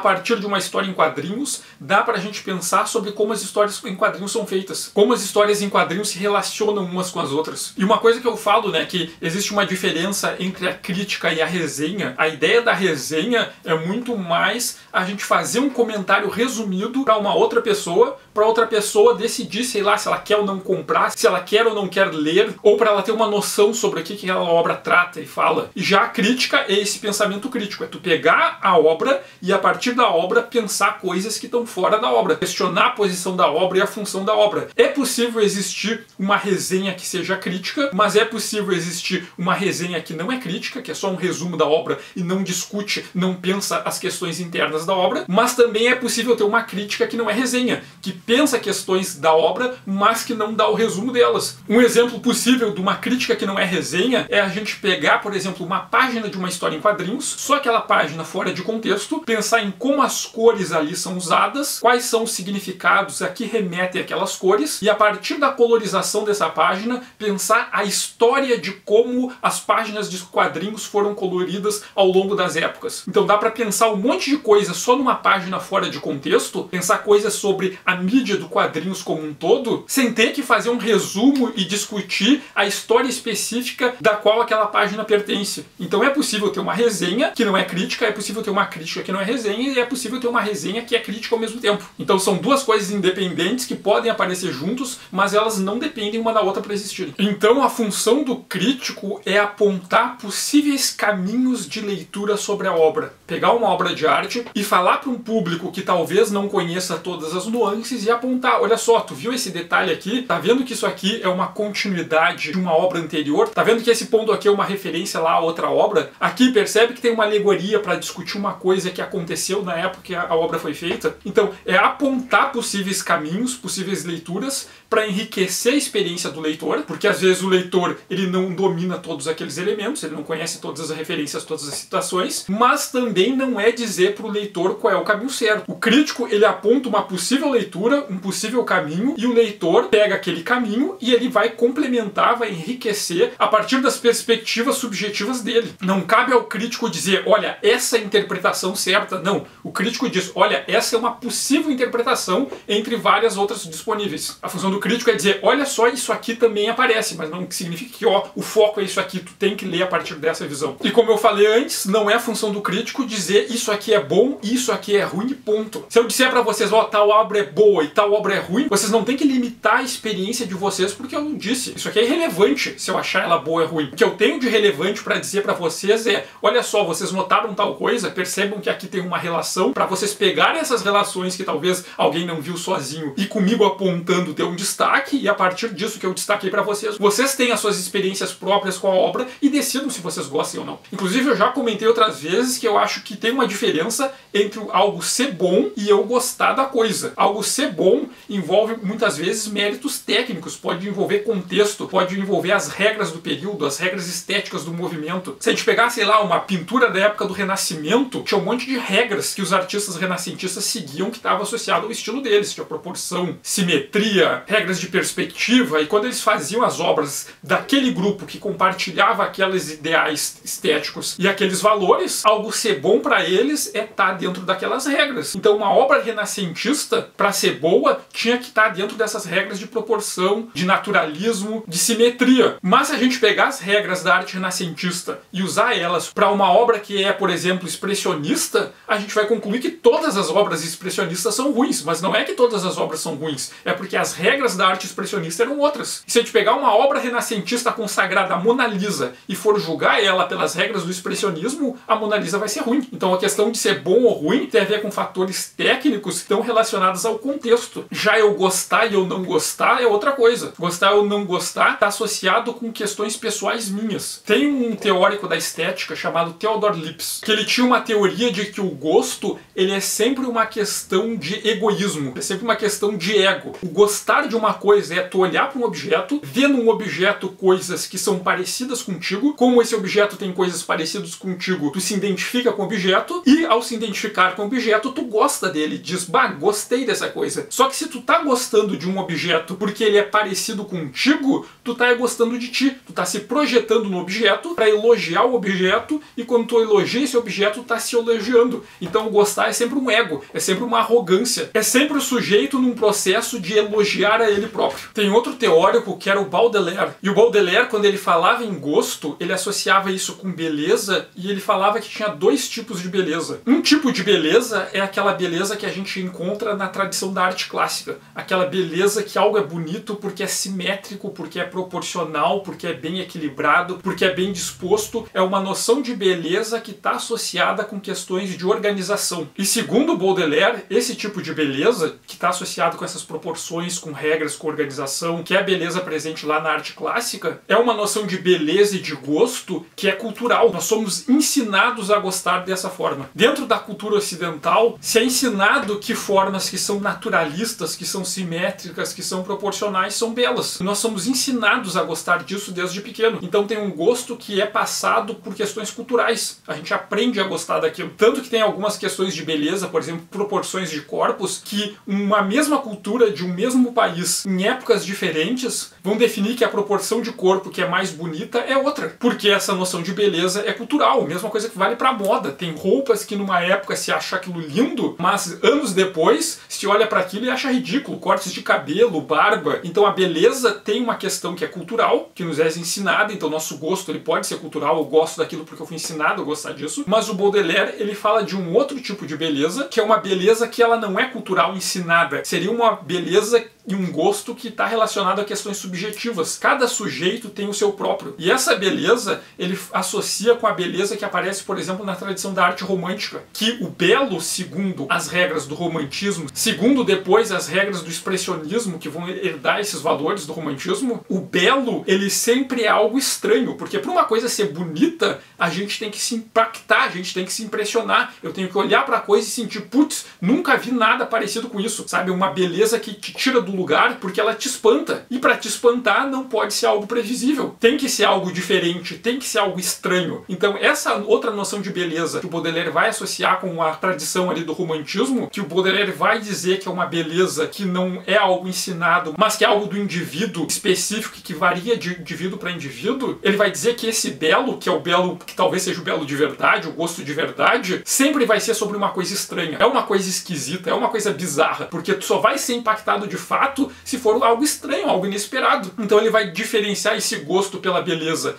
partir de uma história em quadrinhos, dá pra gente pensar sobre como as histórias em quadrinhos são feitas. Como as histórias em quadrinhos se relacionam umas com as outras. E uma coisa que eu falo, né, que existe uma diferença entre a crítica e a resenha. A ideia da resenha é muito mais a gente fazer um comentário resumido para uma outra pessoa, para outra pessoa decidir, sei lá, se ela quer ou não comprar, se ela quer ou não quer ler, ou para ela ter uma noção sobre o que aquela obra trata e fala. E já a crítica é esse pensamento crítico, é tu pegar a obra e a partir da obra pensar coisas que estão fora da obra, questionar a posição da obra e a função da obra. É possível existir uma resenha que seja crítica, mas é possível existir uma resenha que não é crítica, que é só um resumo da obra e não discute, não pensa as questões internas da obra, mas também é possível ter uma crítica que não é resenha, que pensa questões da obra, mas que não dá o resumo delas. Um exemplo possível de uma crítica que não é resenha é a gente pegar, por exemplo, uma página de uma história em quadrinhos, só aquela página fora de contexto, pensar em como as cores ali são usadas, quais são os significados a que remetem aquelas cores, e a partir da colorização dessa página, pensar a história de como as páginas de quadrinhos foram coloridas ao longo das épocas. Então dá para pensar um monte de coisa só numa página fora de contexto, pensar coisas sobre a mídia do quadrinhos como um todo, sem ter que fazer um resumo e discutir a história específica da qual aquela página pertence. Então é possível ter uma resenha que não é crítica, é possível ter uma crítica que não é resenha, e é possível ter uma resenha que é crítica ao mesmo tempo. Então são duas coisas independentes que podem aparecer juntos, mas elas não dependem uma da outra para existirem. Então a função do crítico é apontar possíveis caminhos de leitura sobre a obra. Pegar uma obra de arte e falar para um público que talvez não conheça todas as nuances e apontar, olha só, tu viu esse detalhe aqui? Tá vendo que isso aqui é uma continuidade de uma obra anterior? Tá vendo que esse ponto aqui é uma referência lá a outra obra? Aqui percebe que tem uma alegoria para discutir uma coisa que aconteceu na época que a obra foi feita? Então é apontar possíveis caminhos, possíveis leituras para enriquecer a experiência do leitor, porque às vezes o leitor ele não domina todos aqueles elementos, ele não conhece todas as referências, todas as citações, mas também não é dizer para o leitor qual é o caminho certo. O crítico ele aponta uma possível leitura, um possível caminho, e o leitor pega aquele caminho e ele vai complementar, vai enriquecer a partir das perspectivas subjetivas dele. Não cabe ao crítico dizer, olha, essa é a interpretação certa. Não. O crítico diz, olha, essa é uma possível interpretação entre várias outras disponíveis. A função do crítico é dizer, olha só, isso aqui também aparece, mas não significa que, ó, o foco é isso aqui, tu tem que ler a partir dessa visão. E como eu falei antes, não é a função do crítico dizer isso aqui é bom, isso aqui é ruim, ponto. Se eu disser pra vocês, ó, tal obra é boa e tal obra é ruim, vocês não têm que limitar a experiência de vocês porque eu não disse. Isso aqui é irrelevante se eu achar ela boa ou ruim. O que eu tenho de relevante pra dizer pra vocês é, olha só, vocês notaram tal coisa, percebam que aqui tem uma relação, pra vocês pegarem essas relações que talvez alguém não viu sozinho e comigo apontando ter um destaque, e a partir disso que eu destaquei pra vocês, vocês têm as suas experiências próprias com a obra e decidam se vocês gostam ou não. Inclusive eu já comentei outras vezes que eu acho que tem uma diferença entre algo ser bom e eu gostar da coisa. Algo ser bom envolve muitas vezes méritos técnicos, pode envolver contexto, pode envolver as regras do período, as regras estéticas do movimento. Se a gente pegar, sei lá, uma pintura da época do Renascimento, tinha um monte de regras que os artistas renascentistas seguiam que estava associado ao estilo deles. Tinha proporção, simetria, regras de perspectiva, e quando eles faziam as obras daquele grupo que compartilhava aqueles ideais estéticos e aqueles valores, algo ser bom para eles é estar dentro daquelas regras. Então uma obra renascentista, para ser boa, tinha que estar dentro dessas regras de proporção, de naturalismo, de simetria. Mas se a gente pegar as regras da arte renascentista e usar elas para uma obra que é, por exemplo, expressionista, a gente vai concluir que todas as obras expressionistas são ruins. Mas não é que todas as obras são ruins, é porque as regras da arte expressionista eram outras. E se a gente pegar uma obra renascentista consagrada à Mona Lisa e for julgar ela pelas regras do expressionismo, a Mona Lisa vai ser ruim. Então a questão de ser bom ou ruim tem a ver com fatores técnicos que estão relacionados ao contexto. Já eu gostar e eu não gostar é outra coisa. Gostar ou não gostar está associado com questões pessoais minhas. Tem um teórico da estética chamado Theodor Lipps, que ele tinha uma teoria de que o gosto ele é sempre uma questão de egoísmo, é sempre uma questão de ego. O gostar de uma coisa é tu olhar para um objeto, ver num objeto coisas que são parecidas contigo, como esse objeto tem coisas parecidas contigo, tu se identifica com o objeto, e ao se identificar com o objeto, tu gosta dele, diz, bah, gostei dessa coisa. Só que se tu tá gostando de um objeto porque ele é parecido contigo, tu tá gostando de ti, tu tá se projetando no objeto para elogiar o objeto, e quando tu elogia esse objeto, tu tá se elogiando. Então o gostar é sempre um ego, é sempre uma arrogância, é sempre o sujeito num processo de elogiar a ele próprio. Tem outro teórico que era o Baudelaire, e o Baudelaire, quando ele falava em gosto, ele associava isso com beleza, e ele falava que tinha dois tipos de beleza. Um tipo de beleza é aquela beleza que a gente encontra na tradição da arte clássica, aquela beleza que algo é bonito porque é simétrico, porque é proporcional, porque é bem equilibrado, porque é bem disposto. É uma noção de beleza que está associada com questões de organização. E segundo Baudelaire, esse tipo de beleza, que está associado com essas proporções, com regras, com organização, que é a beleza presente lá na arte clássica, é uma noção de beleza e de gosto que é cultural. Nós somos ensinados a gostar dessa forma. Dentro da cultura ocidental, se é ensinado que formas que são naturalistas, que são simétricas, que são proporcionais, são belas. Nós somos ensinados a gostar disso desde pequeno. Então tem um gosto que é passado por questões culturais. A gente aprende tende a gostar daquilo. Tanto que tem algumas questões de beleza, por exemplo, proporções de corpos, que uma mesma cultura de um mesmo país, em épocas diferentes, vão definir que a proporção de corpo que é mais bonita é outra. Porque essa noção de beleza é cultural, mesma coisa que vale pra moda. Tem roupas que numa época se acha aquilo lindo, mas anos depois se olha para aquilo e acha ridículo. Cortes de cabelo, barba. Então a beleza tem uma questão que é cultural, que nos é ensinada, então nosso gosto ele pode ser cultural, eu gosto daquilo porque eu fui ensinado a gostar disso, mas o Baudelaire ele fala de um outro tipo de beleza, que é uma beleza que ela não é cultural ensinada, seria uma beleza e um gosto que está relacionado a questões subjetivas. Cada sujeito tem o seu próprio. E essa beleza, ele associa com a beleza que aparece, por exemplo, na tradição da arte romântica. Que o belo, segundo as regras do romantismo, segundo depois as regras do expressionismo, que vão herdar esses valores do romantismo, o belo, ele sempre é algo estranho. Porque para uma coisa ser bonita, a gente tem que se impactar, a gente tem que se impressionar. Eu tenho que olhar para a coisa e sentir, putz, nunca vi nada parecido com isso. Sabe? Uma beleza que te tira do lugar porque ela te espanta. E para te espantar não pode ser algo previsível. Tem que ser algo diferente, tem que ser algo estranho. Então essa outra noção de beleza que o Baudelaire vai associar com a tradição ali do romantismo, que o Baudelaire vai dizer que é uma beleza que não é algo ensinado, mas que é algo do indivíduo específico, que varia de indivíduo para indivíduo, ele vai dizer que esse belo, que é o belo que talvez seja o belo de verdade, o gosto de verdade, sempre vai ser sobre uma coisa estranha. É uma coisa esquisita, é uma coisa bizarra, porque tu só vai ser impactado de fato se for algo estranho, algo inesperado. Então ele vai diferenciar esse gosto pela beleza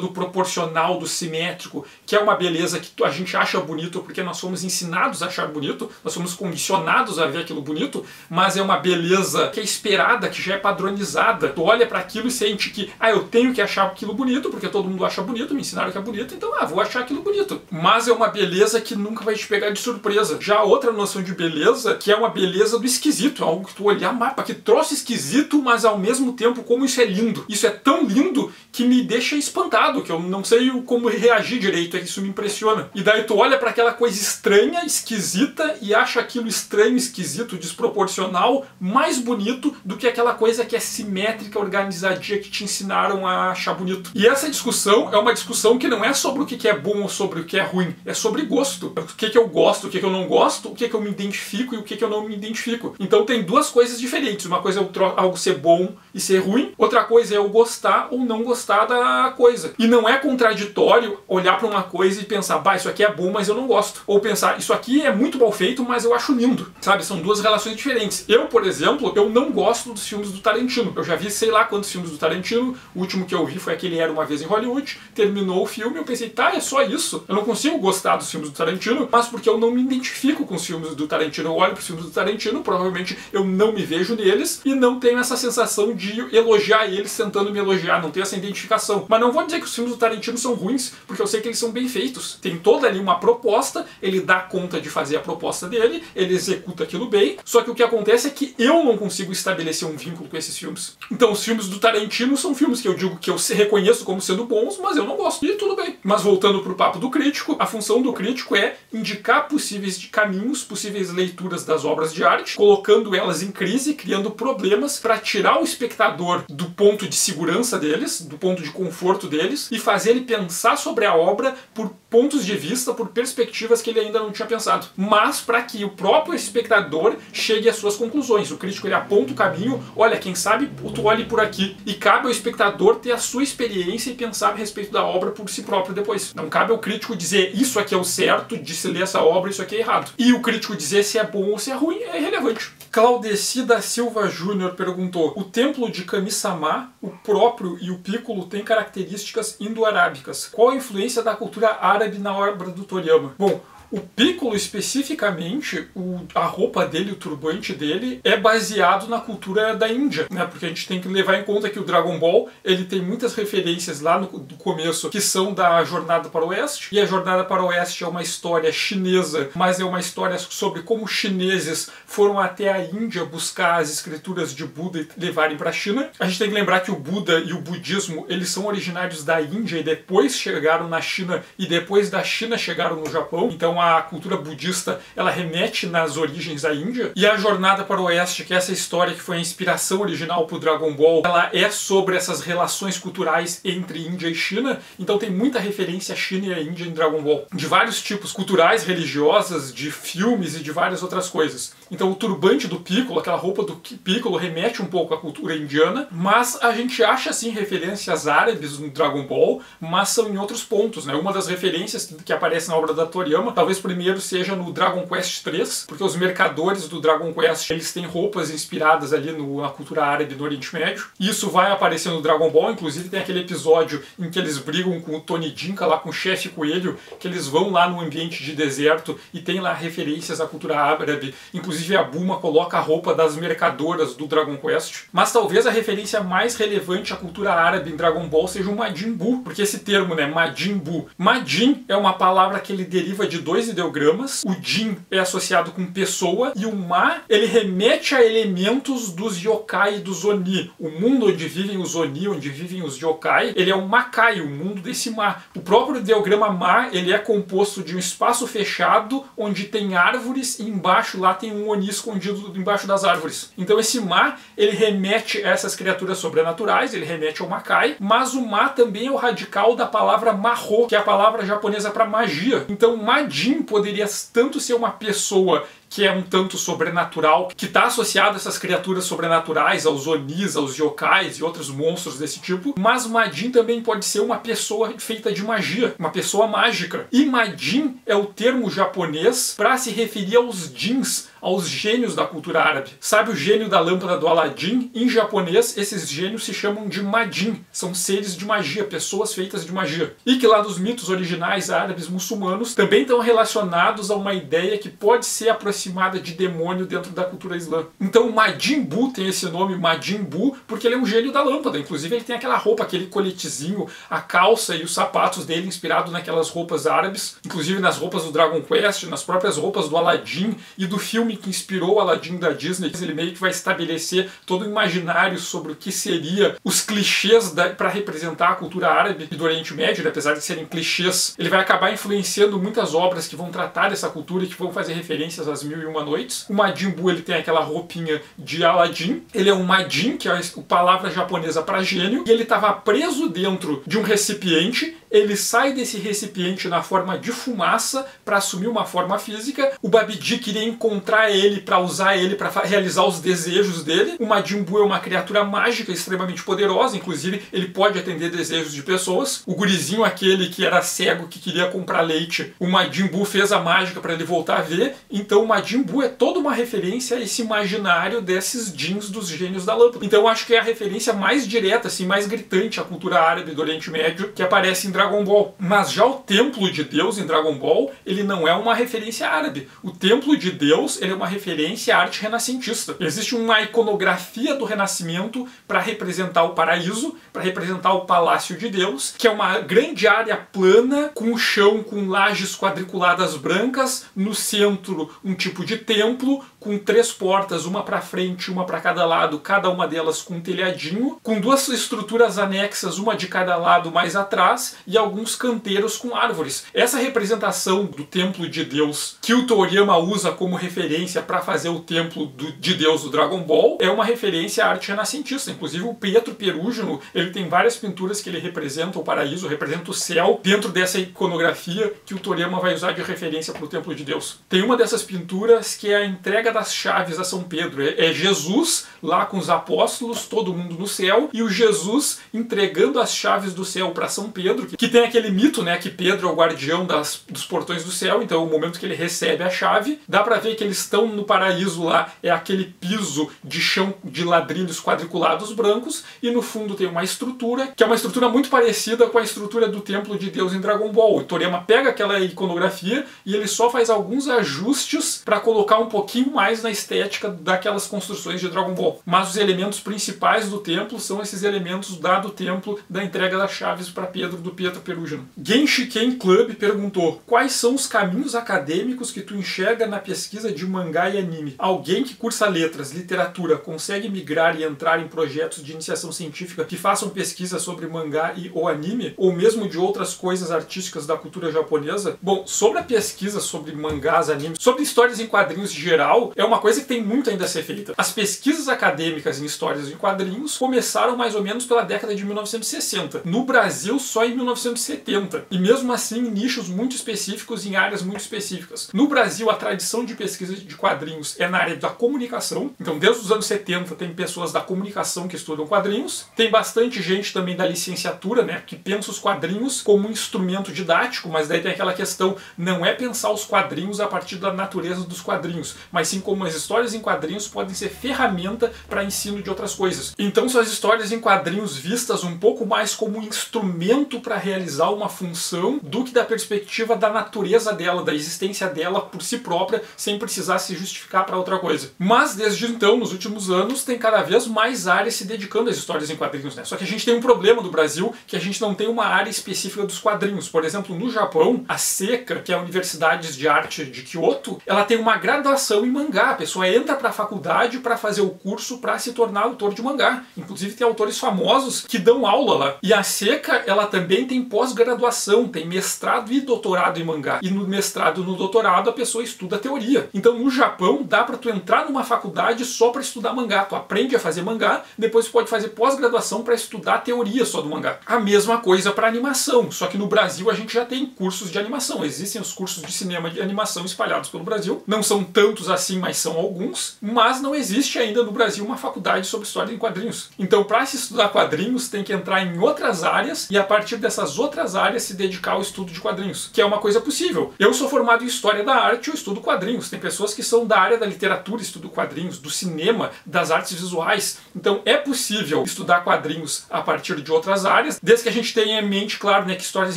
do proporcional, do simétrico, que é uma beleza que a gente acha bonito porque nós somos ensinados a achar bonito, nós somos condicionados a ver aquilo bonito, mas é uma beleza que é esperada, que já é padronizada. Tu olha para aquilo e sente que, eu tenho que achar aquilo bonito, porque todo mundo acha bonito, me ensinaram que é bonito, então, vou achar aquilo bonito. Mas é uma beleza que nunca vai te pegar de surpresa. Já a outra noção de beleza, que é uma beleza do esquisito, algo que tu olhar, mapa, que troço esquisito, mas ao mesmo tempo como isso é lindo. Isso é tão lindo que me deixa espantado, que eu não sei como reagir direito, isso me impressiona. E daí tu olha para aquela coisa estranha, esquisita, e acha aquilo estranho, esquisito, desproporcional, mais bonito do que aquela coisa que é simétrica, organizadinha, que te ensinaram a achar bonito. E essa discussão é uma discussão que não é sobre o que é bom ou sobre o que é ruim, é sobre gosto. O que eu gosto, o que eu não gosto, o que eu me identifico e o que eu não me identifico. Então tem duas coisas diferentes. Uma coisa é algo ser bom e ser ruim, outra coisa é eu gostar ou não gostar da coisa. E não é contraditório olhar para uma coisa e pensar, isso aqui é bom, mas eu não gosto. Ou pensar, isso aqui é muito mal feito, mas eu acho lindo. Sabe? São duas relações diferentes. Eu, por exemplo, eu não gosto dos filmes do Tarantino. Eu já vi sei lá quantos filmes do Tarantino. O último que eu vi foi aquele Era Uma Vez em Hollywood. Terminou o filme, eu pensei, é só isso. Eu não consigo gostar dos filmes do Tarantino, mas porque eu não me identifico com os filmes do Tarantino. Eu olho para os filmes do Tarantino, provavelmente eu não me vejo neles e não tenho essa sensação de elogiar eles tentando me elogiar, não tenho essa identificação. Mas não vou dizer que os filmes do Tarantino são ruins, porque eu sei que eles são bem feitos. Tem toda ali uma proposta, ele dá conta de fazer a proposta dele, ele executa aquilo bem, só que o que acontece é que eu não consigo estabelecer um vínculo com esses filmes. Então os filmes do Tarantino são filmes que eu digo que eu reconheço como sendo bons, mas eu não gosto. E tudo bem. Mas voltando pro papo do crítico, a função do crítico é indicar possíveis caminhos, possíveis leituras das obras de arte, colocando elas em crise, criando problemas para tirar o espectador do ponto de segurança deles, do ponto de conforto deles, e fazer ele pensar sobre a obra por pontos de vista, por perspectivas que ele ainda não tinha pensado. Mas para que o próprio espectador chegue às suas conclusões. O crítico ele aponta o caminho, olha, quem sabe tu olhe por aqui. E cabe ao espectador ter a sua experiência e pensar a respeito da obra por si próprio depois. Não cabe ao crítico dizer isso aqui é o certo, de se ler essa obra, isso aqui é errado. E o crítico dizer se é bom ou se é ruim é irrelevante. Claudeci da Silva Júnior perguntou: o templo de Kami-sama, o próprio e o Piccolo têm características indo-arábicas. Qual a influência da cultura árabe na obra do Toriyama? Bom, o Piccolo especificamente, a roupa dele, o turbante dele, é baseado na cultura da Índia, né? Porque a gente tem que levar em conta que o Dragon Ball, ele tem muitas referências lá no começo que são da Jornada para o Oeste, e a Jornada para o Oeste é uma história chinesa, mas é uma história sobre como os chineses foram até a Índia buscar as escrituras de Buda e levarem para a China. A gente tem que lembrar que o Buda e o budismo, eles são originários da Índia e depois chegaram na China, e depois da China chegaram no Japão. Então Então a cultura budista, ela remete nas origens à Índia, e a Jornada para o Oeste, que é essa história que foi a inspiração original para o Dragon Ball, ela é sobre essas relações culturais entre Índia e China, então tem muita referência à China e à Índia em Dragon Ball, de vários tipos culturais, religiosas, de filmes e de várias outras coisas. Então o turbante do Piccolo, aquela roupa do Piccolo, remete um pouco à cultura indiana, mas a gente acha sim referências árabes no Dragon Ball, mas são em outros pontos, né? Uma das referências que aparece na obra da Toriyama, talvez primeiro seja no Dragon Quest 3, porque os mercadores do Dragon Quest, eles têm roupas inspiradas ali na cultura árabe do Oriente Médio. Isso vai aparecer no Dragon Ball, inclusive tem aquele episódio em que eles brigam com o Tony Dinka, lá com o chefe coelho, que eles vão lá no ambiente de deserto e tem lá referências à cultura árabe. Inclusive a Bulma coloca a roupa das mercadoras do Dragon Quest. Mas talvez a referência mais relevante à cultura árabe em Dragon Ball seja o Majin Buu, porque esse termo, né, Majin Buu. Majin é uma palavra que ele deriva de dois ideogramas. O Jin é associado com pessoa e o Ma, ele remete a elementos dos yokai e dos Oni. O mundo onde vivem os Oni, onde vivem os yokai, ele é um Makai, o mundo desse Ma. O próprio ideograma Ma, ele é composto de um espaço fechado onde tem árvores e embaixo lá tem um Oni escondido embaixo das árvores. Então esse Ma, ele remete a essas criaturas sobrenaturais, ele remete ao Makai, mas o Ma também é o radical da palavra Mahō, que é a palavra japonesa para magia. Então Majin poderia tanto ser uma pessoa que é um tanto sobrenatural, que está associado a essas criaturas sobrenaturais, aos Onis, aos yokais e outros monstros desse tipo, mas Majin também pode ser uma pessoa feita de magia, uma pessoa mágica. E Majin é o termo japonês para se referir aos Jins, aos gênios da cultura árabe. Sabe o gênio da lâmpada do Aladdin? Em japonês, esses gênios se chamam de Majin. São seres de magia, pessoas feitas de magia. E que lá dos mitos originais árabes muçulmanos também estão relacionados a uma ideia que pode ser aproximada de demônio dentro da cultura islã. Então Majin Buu tem esse nome, Majin Buu, porque ele é um gênio da lâmpada. Inclusive ele tem aquela roupa, aquele coletezinho, a calça e os sapatos dele inspirado naquelas roupas árabes. Inclusive nas roupas do Dragon Quest, nas próprias roupas do Aladdin e do filme que inspirou o Aladdin da Disney. Ele meio que vai estabelecer todo o imaginário sobre o que seria os clichês para representar a cultura árabe e do Oriente Médio, apesar de serem clichês. Ele vai acabar influenciando muitas obras que vão tratar dessa cultura e que vão fazer referências às Mil e Uma Noites. O Majin Buu, ele tem aquela roupinha de Aladdin. Ele é um Majin, que é a palavra japonesa para gênio, e ele estava preso dentro de um recipiente. Ele sai desse recipiente na forma de fumaça para assumir uma forma física. O Babidi queria encontrar ele para usar ele para realizar os desejos dele. O Majin Buu é uma criatura mágica extremamente poderosa, inclusive ele pode atender desejos de pessoas. O gurizinho, aquele que era cego, que queria comprar leite, o Majin Buu fez a mágica para ele voltar a ver. Então o Majin Buu é toda uma referência a esse imaginário desses Jins dos gênios da lâmpada. Então eu acho que é a referência mais direta, assim, mais gritante à cultura árabe do Oriente Médio que aparece em Dragon Ball. Mas já o Templo de Deus em Dragon Ball, ele não é uma referência árabe. O Templo de Deus, ele é uma referência à arte renascentista. Existe uma iconografia do Renascimento para representar o paraíso, para representar o Palácio de Deus, que é uma grande área plana, com o chão com lajes quadriculadas brancas, no centro um tipo de templo, com 3 portas, uma para frente, uma para cada lado, cada uma delas com um telhadinho, com 2 estruturas anexas, uma de cada lado mais atrás, e alguns canteiros com árvores. Essa representação do Templo de Deus que o Toriyama usa como referência para fazer o Templo de Deus do Dragon Ball é uma referência à arte renascentista. Inclusive o Pietro Perugino, ele tem várias pinturas que ele representa o paraíso, representa o céu, dentro dessa iconografia que o Toriyama vai usar de referência para o Templo de Deus. Tem uma dessas pinturas que é a entrega das chaves a São Pedro. É Jesus lá com os apóstolos, todo mundo no céu, e o Jesus entregando as chaves do céu para São Pedro, que tem aquele mito, né, que Pedro é o guardião dos portões do céu. Então o momento que ele recebe a chave, dá para ver que eles estão no paraíso lá, é aquele piso de chão de ladrilhos quadriculados brancos, e no fundo tem uma estrutura, que é uma estrutura muito parecida com a estrutura do Templo de Deus em Dragon Ball. O Toriyama pega aquela iconografia e ele só faz alguns ajustes para colocar um pouquinho mais na estética daquelas construções de Dragon Ball. Mas os elementos principais do templo são esses elementos do templo, da entrega das chaves para Pedro, do Pedro Julieta Perugino. Genshiken Club perguntou: quais são os caminhos acadêmicos que tu enxerga na pesquisa de mangá e anime? Alguém que cursa letras, literatura, consegue migrar e entrar em projetos de iniciação científica que façam pesquisa sobre mangá e ou anime? Ou mesmo de outras coisas artísticas da cultura japonesa? Bom, sobre a pesquisa sobre mangás, animes, sobre histórias em quadrinhos em geral, é uma coisa que tem muito ainda a ser feita. As pesquisas acadêmicas em histórias em quadrinhos começaram mais ou menos pela década de 1960. No Brasil, só em 1970. E mesmo assim, em nichos muito específicos, em áreas muito específicas. No Brasil, a tradição de pesquisa de quadrinhos é na área da comunicação. Então, desde os anos 70, tem pessoas da comunicação que estudam quadrinhos. Tem bastante gente também da licenciatura, né, que pensa os quadrinhos como um instrumento didático, mas daí tem aquela questão, não é pensar os quadrinhos a partir da natureza dos quadrinhos, mas sim como as histórias em quadrinhos podem ser ferramenta para ensino de outras coisas. Então, são as histórias em quadrinhos vistas um pouco mais como um instrumento para realizar uma função do que da perspectiva da natureza dela, da existência dela por si própria, sem precisar se justificar para outra coisa. Mas desde então, nos últimos anos, tem cada vez mais áreas se dedicando às histórias em quadrinhos, né? Só que a gente tem um problema no Brasil, que a gente não tem uma área específica dos quadrinhos. Por exemplo, no Japão, a SECA, que é a Universidade de Arte de Kyoto, ela tem uma graduação em mangá. A pessoa entra para a faculdade para fazer o curso para se tornar autor de mangá. Inclusive tem autores famosos que dão aula lá. E a SECA, ela também tem pós-graduação, tem mestrado e doutorado em mangá. E no mestrado e no doutorado a pessoa estuda teoria. Então no Japão dá para tu entrar numa faculdade só para estudar mangá. Tu aprende a fazer mangá, depois tu pode fazer pós-graduação para estudar a teoria só do mangá. A mesma coisa para animação, só que no Brasil a gente já tem cursos de animação. Existem os cursos de cinema e de animação espalhados pelo Brasil. Não são tantos assim, mas são alguns. Mas não existe ainda no Brasil uma faculdade sobre história em quadrinhos. Então, para se estudar quadrinhos, tem que entrar em outras áreas e a partir dessas outras áreas se dedicar ao estudo de quadrinhos, que é uma coisa possível. Eu sou formado em História da Arte, eu estudo quadrinhos. Tem pessoas que são da área da literatura, estudam quadrinhos, do cinema, das artes visuais. Então, é possível estudar quadrinhos a partir de outras áreas, desde que a gente tenha em mente, claro, né, que histórias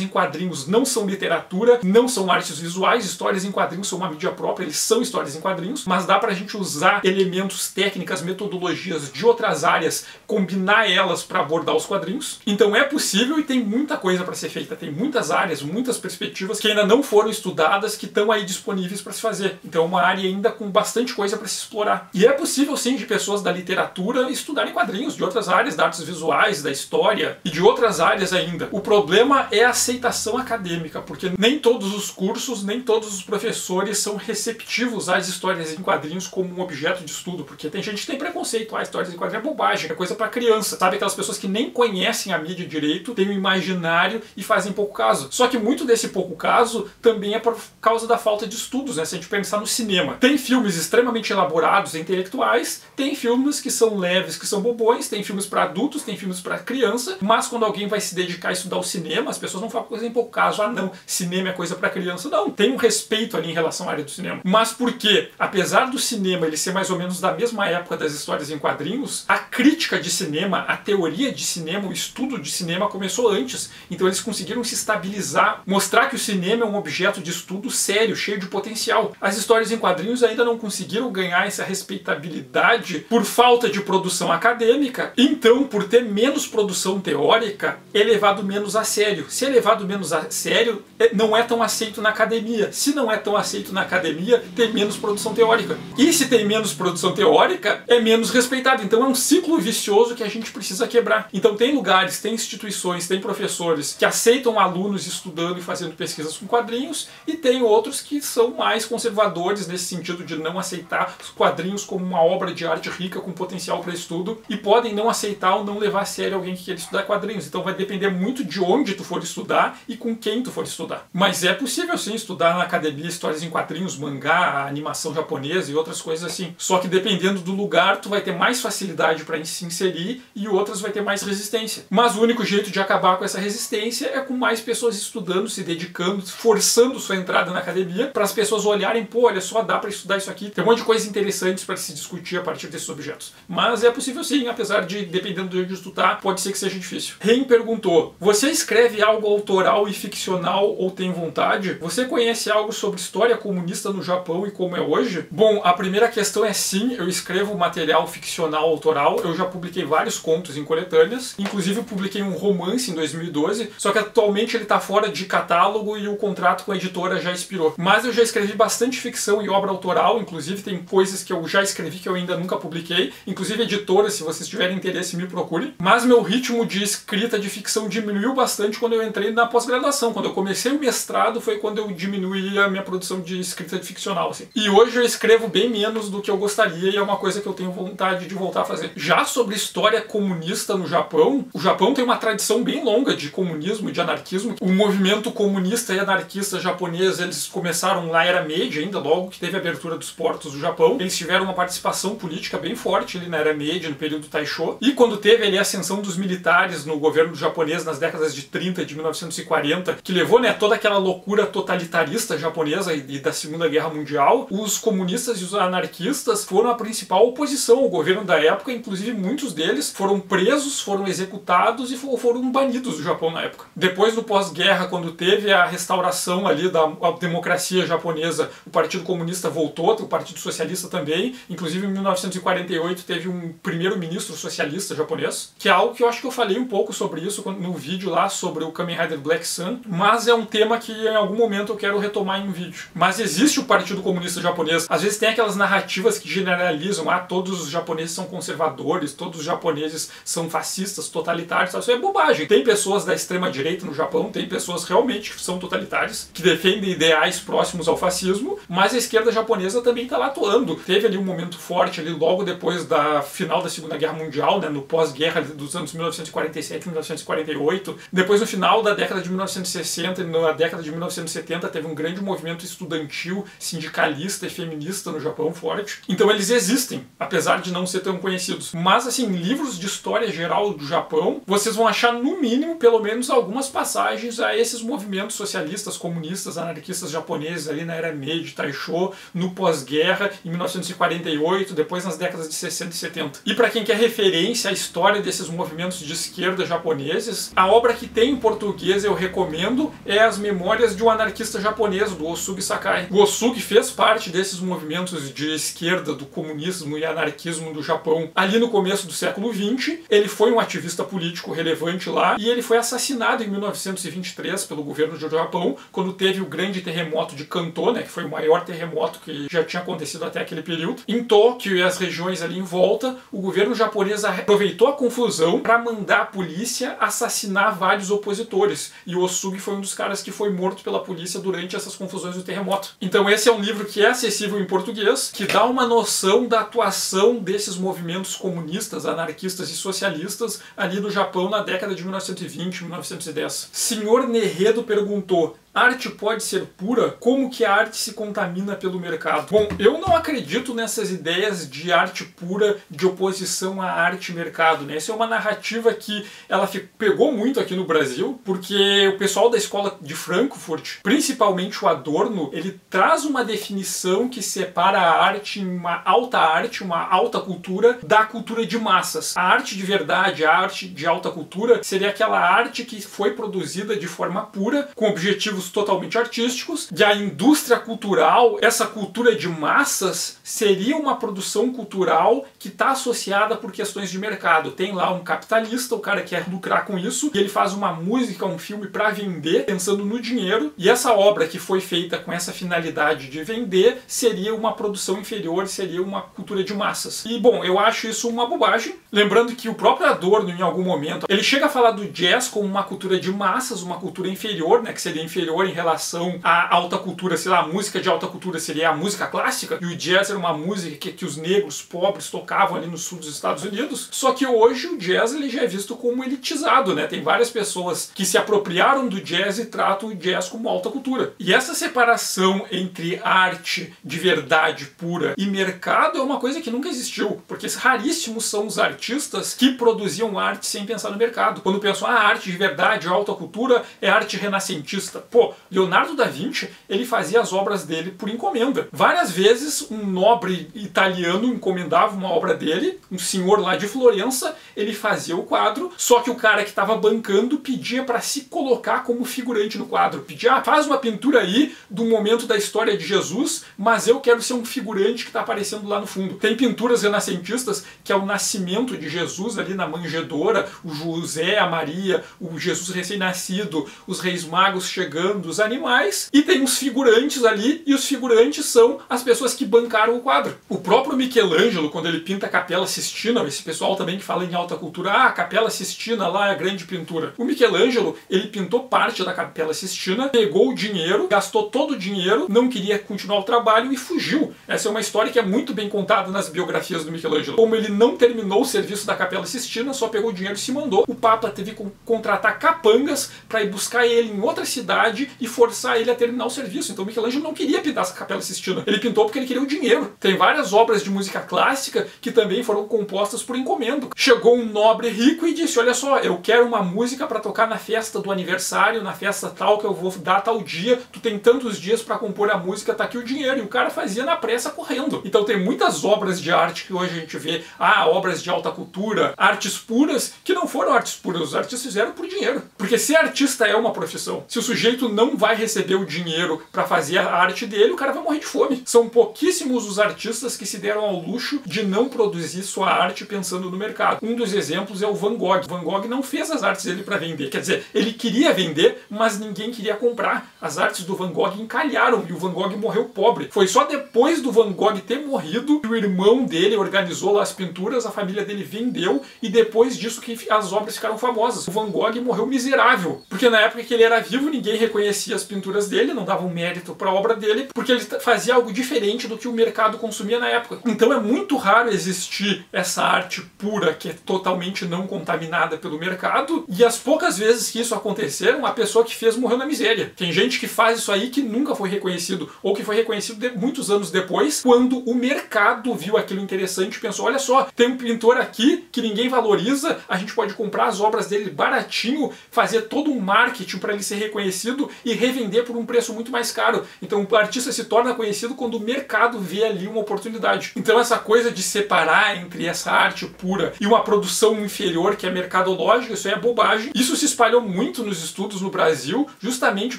em quadrinhos não são literatura, não são artes visuais, histórias em quadrinhos são uma mídia própria, eles são histórias em quadrinhos, mas dá pra gente usar elementos, técnicas, metodologias de outras áreas, combinar elas para abordar os quadrinhos. Então é possível e tem muita coisa para ser feita, tem muitas áreas, muitas perspectivas que ainda não foram estudadas, que estão aí disponíveis para se fazer. Então é uma área ainda com bastante coisa para se explorar. E é possível sim de pessoas da literatura estudarem quadrinhos, de outras áreas, da artes visuais, da história e de outras áreas ainda. O problema é a aceitação acadêmica, porque nem todos os cursos, nem todos os professores são receptivos às histórias em quadrinhos como um objeto de estudo, porque tem gente que tem preconceito, histórias em quadrinhos é bobagem, é coisa para criança, sabe? Aquelas pessoas que nem conhecem a mídia direito, têm um imaginário e fazem pouco caso. Só que muito desse pouco caso também é por causa da falta de estudos, né? Se a gente pensar no cinema. Tem filmes extremamente elaborados e intelectuais, tem filmes que são leves, que são bobões, tem filmes para adultos, tem filmes para criança, mas quando alguém vai se dedicar a estudar o cinema, as pessoas não falam coisa em pouco caso. Ah, não, cinema é coisa para criança. Não, tem um respeito ali em relação à área do cinema. Mas por quê? Apesar do cinema ele ser mais ou menos da mesma época das histórias em quadrinhos, a crítica de cinema, a teoria de cinema, o estudo de cinema começou antes. Então eles conseguiram se estabilizar, mostrar que o cinema é um objeto de estudo sério, cheio de potencial. As histórias em quadrinhos ainda não conseguiram ganhar essa respeitabilidade por falta de produção acadêmica. Então, por ter menos produção teórica, é levado menos a sério. Se é levado menos a sério, não é tão aceito na academia. Se não é tão aceito na academia, tem menos produção teórica. E se tem menos produção teórica, é menos respeitado. Então é um ciclo vicioso que a gente precisa quebrar. Então tem lugares, tem instituições, tem professores que aceitam alunos estudando e fazendo pesquisas com quadrinhos, e tem outros que são mais conservadores nesse sentido de não aceitar os quadrinhos como uma obra de arte rica com potencial para estudo, e podem não aceitar ou não levar a sério alguém que quer estudar quadrinhos. Então vai depender muito de onde tu for estudar e com quem tu for estudar. Mas é possível sim estudar na academia histórias em quadrinhos, mangá, animação japonesa e outras coisas assim. Só que dependendo do lugar, tu vai ter mais facilidade para se inserir e outras vai ter mais resistência. Mas o único jeito de acabar com essa resistência é com mais pessoas estudando, se dedicando, forçando sua entrada na academia, para as pessoas olharem, pô, olha só, dá para estudar isso aqui. Tem um monte de coisas interessantes para se discutir a partir desses objetos. Mas é possível sim, apesar de, dependendo de onde tu tá, pode ser que seja difícil. Ren perguntou: você escreve algo autoral e ficcional ou tem vontade? Você conhece algo sobre história comunista no Japão e como é hoje? Bom, a primeira questão é sim, eu escrevo material ficcional autoral. Eu já publiquei vários contos em coletâneas, inclusive eu publiquei um romance em 2012 2012, só que atualmente ele tá fora de catálogo e o contrato com a editora já expirou. Mas eu já escrevi bastante ficção e obra autoral, inclusive tem coisas que eu já escrevi que eu ainda nunca publiquei, inclusive editora, se vocês tiverem interesse, me procurem. Mas meu ritmo de escrita de ficção diminuiu bastante quando eu entrei na pós-graduação. Quando eu comecei o mestrado foi quando eu diminuí a minha produção de escrita ficcional, assim. E hoje eu escrevo bem menos do que eu gostaria e é uma coisa que eu tenho vontade de voltar a fazer. Já sobre história comunista no Japão, o Japão tem uma tradição bem longa de comunismo e de anarquismo. O movimento comunista e anarquista japonês, eles começaram na Era Meiji ainda, logo que teve a abertura dos portos do Japão. Eles tiveram uma participação política bem forte ali na Era Meiji, no período Taisho. E quando teve ali a ascensão dos militares no governo japonês nas décadas de 30, de 1940, que levou, né, toda aquela loucura totalitarista japonesa e da Segunda Guerra Mundial, os comunistas e os anarquistas foram a principal oposição ao governo da época, inclusive muitos deles foram presos, foram executados e foram banidos do Japão na época. Depois do pós-guerra, quando teve a restauração ali da democracia japonesa, o Partido Comunista voltou, o Partido Socialista também, inclusive em 1948 teve um primeiro-ministro socialista japonês, que é algo que eu acho que eu falei um pouco sobre isso no vídeo lá sobre o Kamen Rider Black Sun, mas é um tema que em algum momento eu quero retomar em um vídeo. Mas existe o Partido Comunista japonês, às vezes tem aquelas narrativas que generalizam, todos os japoneses são conservadores, todos os japoneses são fascistas, totalitários, isso é bobagem. Tem pessoas da extrema-direita no Japão, tem pessoas realmente que são totalitárias, que defendem ideais próximos ao fascismo, mas a esquerda japonesa também está lá atuando. Teve ali um momento forte ali logo depois da final da Segunda Guerra Mundial, né, no pós-guerra dos anos 1947 e 1948. Depois, no final da década de 1960 e na década de 1970, teve um grande movimento estudantil, sindicalista e feminista no Japão forte. Então eles existem, apesar de não ser tão conhecidos. Mas, assim, livros de história geral do Japão, vocês vão achar, no mínimo, pelo menos algumas passagens a esses movimentos socialistas, comunistas, anarquistas japoneses ali na Era Meiji, Taisho, no pós-guerra, em 1948, depois nas décadas de 60 e 70. E para quem quer referência à história desses movimentos de esquerda japoneses, a obra que tem em português eu recomendo é As Memórias de um Anarquista Japonês, do Osugi Sakai. O Osugi fez parte desses movimentos de esquerda, do comunismo e anarquismo do Japão ali no começo do século XX. Ele foi um ativista político relevante lá e ele foi assassinado em 1923 pelo governo do Japão, quando teve o grande terremoto de Kanto, né, que foi o maior terremoto que já tinha acontecido até aquele período. Em Tóquio e as regiões ali em volta, o governo japonês aproveitou a confusão para mandar a polícia assassinar vários opositores. E o Osugi foi um dos caras que foi morto pela polícia durante essas confusões do terremoto. Então esse é um livro que é acessível em português, que dá uma noção da atuação desses movimentos comunistas, anarquistas e socialistas ali no Japão na década de 1920, 1910. Senhor Nerredo perguntou: arte pode ser pura? Como que a arte se contamina pelo mercado? Bom, eu não acredito nessas ideias de arte pura, de oposição à arte e mercado, né? Essa é uma narrativa que ela pegou muito aqui no Brasil, porque o pessoal da escola de Frankfurt, principalmente o Adorno, ele traz uma definição que separa a arte em uma alta cultura, da cultura de massas. A arte de verdade, a arte de alta cultura, seria aquela arte que foi produzida de forma pura, com objetivos totalmente artísticos. E a indústria cultural, essa cultura de massas, seria uma produção cultural que está associada por questões de mercado. Tem lá um capitalista, o cara quer lucrar com isso, e ele faz uma música, um filme para vender, pensando no dinheiro, e essa obra que foi feita com essa finalidade de vender seria uma produção inferior, seria uma cultura de massas. E, bom, eu acho isso uma bobagem. Lembrando que o próprio Adorno, em algum momento, ele chega a falar do jazz como uma cultura de massas, uma cultura inferior, né, que seria inferior em relação à alta cultura, sei lá, a música de alta cultura seria a música clássica, e o jazz era uma música que os negros pobres tocavam ali no sul dos Estados Unidos. Só que hoje o jazz ele já é visto como elitizado, né? Tem várias pessoas que se apropriaram do jazz e tratam o jazz como alta cultura. E essa separação entre arte de verdade pura e mercado é uma coisa que nunca existiu, porque raríssimos são os artistas que produziam arte sem pensar no mercado. Quando pensam, arte de verdade, alta cultura, é arte renascentista. Pô, Pô, Leonardo da Vinci, ele fazia as obras dele por encomenda. Várias vezes um nobre italiano encomendava uma obra dele, um senhor lá de Florença, ele fazia o quadro, só que o cara que estava bancando pedia para se colocar como figurante no quadro. Pedia, faz uma pintura aí do momento da história de Jesus, mas eu quero ser um figurante que está aparecendo lá no fundo. Tem pinturas renascentistas que é o nascimento de Jesus ali na manjedoura, o José, a Maria, o Jesus recém-nascido, os reis magos chegando, os animais, e tem uns figurantes ali, e os figurantes são as pessoas que bancaram o quadro. O próprio Michelangelo, quando ele pinta a Capela Sistina, esse pessoal também que fala em alta cultura, a Capela Sistina lá é a grande pintura. O Michelangelo, ele pintou parte da Capela Sistina, pegou o dinheiro, gastou todo o dinheiro, não queria continuar o trabalho e fugiu. Essa é uma história que é muito bem contada nas biografias do Michelangelo. Como ele não terminou o serviço da Capela Sistina, só pegou o dinheiro e se mandou. O Papa teve que contratar capangas para ir buscar ele em outra cidade e forçar ele a terminar o serviço. Então o Michelangelo não queria pintar essa Capela Sistina. Ele pintou porque ele queria o dinheiro. Tem várias obras de música clássica que também foram compostas por encomenda. Chegou um nobre rico e disse, olha só, eu quero uma música para tocar na festa do aniversário, na festa tal que eu vou dar tal dia, tu tem tantos dias para compor a música, tá aqui o dinheiro. E o cara fazia na pressa correndo. Então tem muitas obras de arte que hoje a gente vê, obras de alta cultura, artes puras, que não foram artes puras, os artistas fizeram por dinheiro. Porque se artista é uma profissão, se o sujeito não vai receber o dinheiro para fazer a arte dele, o cara vai morrer de fome. São pouquíssimos os artistas que se deram ao luxo de não produzir sua arte pensando no mercado. Um dos exemplos é o Van Gogh. Van Gogh não fez as artes dele para vender. Quer dizer, ele queria vender, mas ninguém queria comprar. As artes do Van Gogh encalharam e o Van Gogh morreu pobre. Foi só depois do Van Gogh ter morrido que o irmão dele organizou lá as pinturas, a família dele vendeu e depois disso que as obras ficaram famosas. O Van Gogh morreu miserável, porque na época que ele era vivo ninguém reconhecia as pinturas dele, não davam mérito para a obra dele, porque ele fazia algo diferente do que o mercado consumia na época. Então é muito raro existir essa arte pura que é totalmente não contaminada pelo mercado, e as poucas vezes que isso aconteceram, a pessoa que fez morreu na miséria. Tem gente que faz isso aí que nunca foi reconhecido, ou que foi reconhecido muitos anos depois, quando o mercado viu aquilo interessante e pensou, olha só, tem um pintor aqui que ninguém valoriza, a gente pode comprar as obras dele baratinho, fazer todo um marketing para ele ser reconhecido e revender por um preço muito mais caro. Então o artista se torna conhecido quando o mercado vê ali uma oportunidade. Então essa coisa de separar entre essa arte pura e uma produção inferior que é mercadológica, isso aí é bobagem. Isso se espalhou muito nos estudos no Brasil, justamente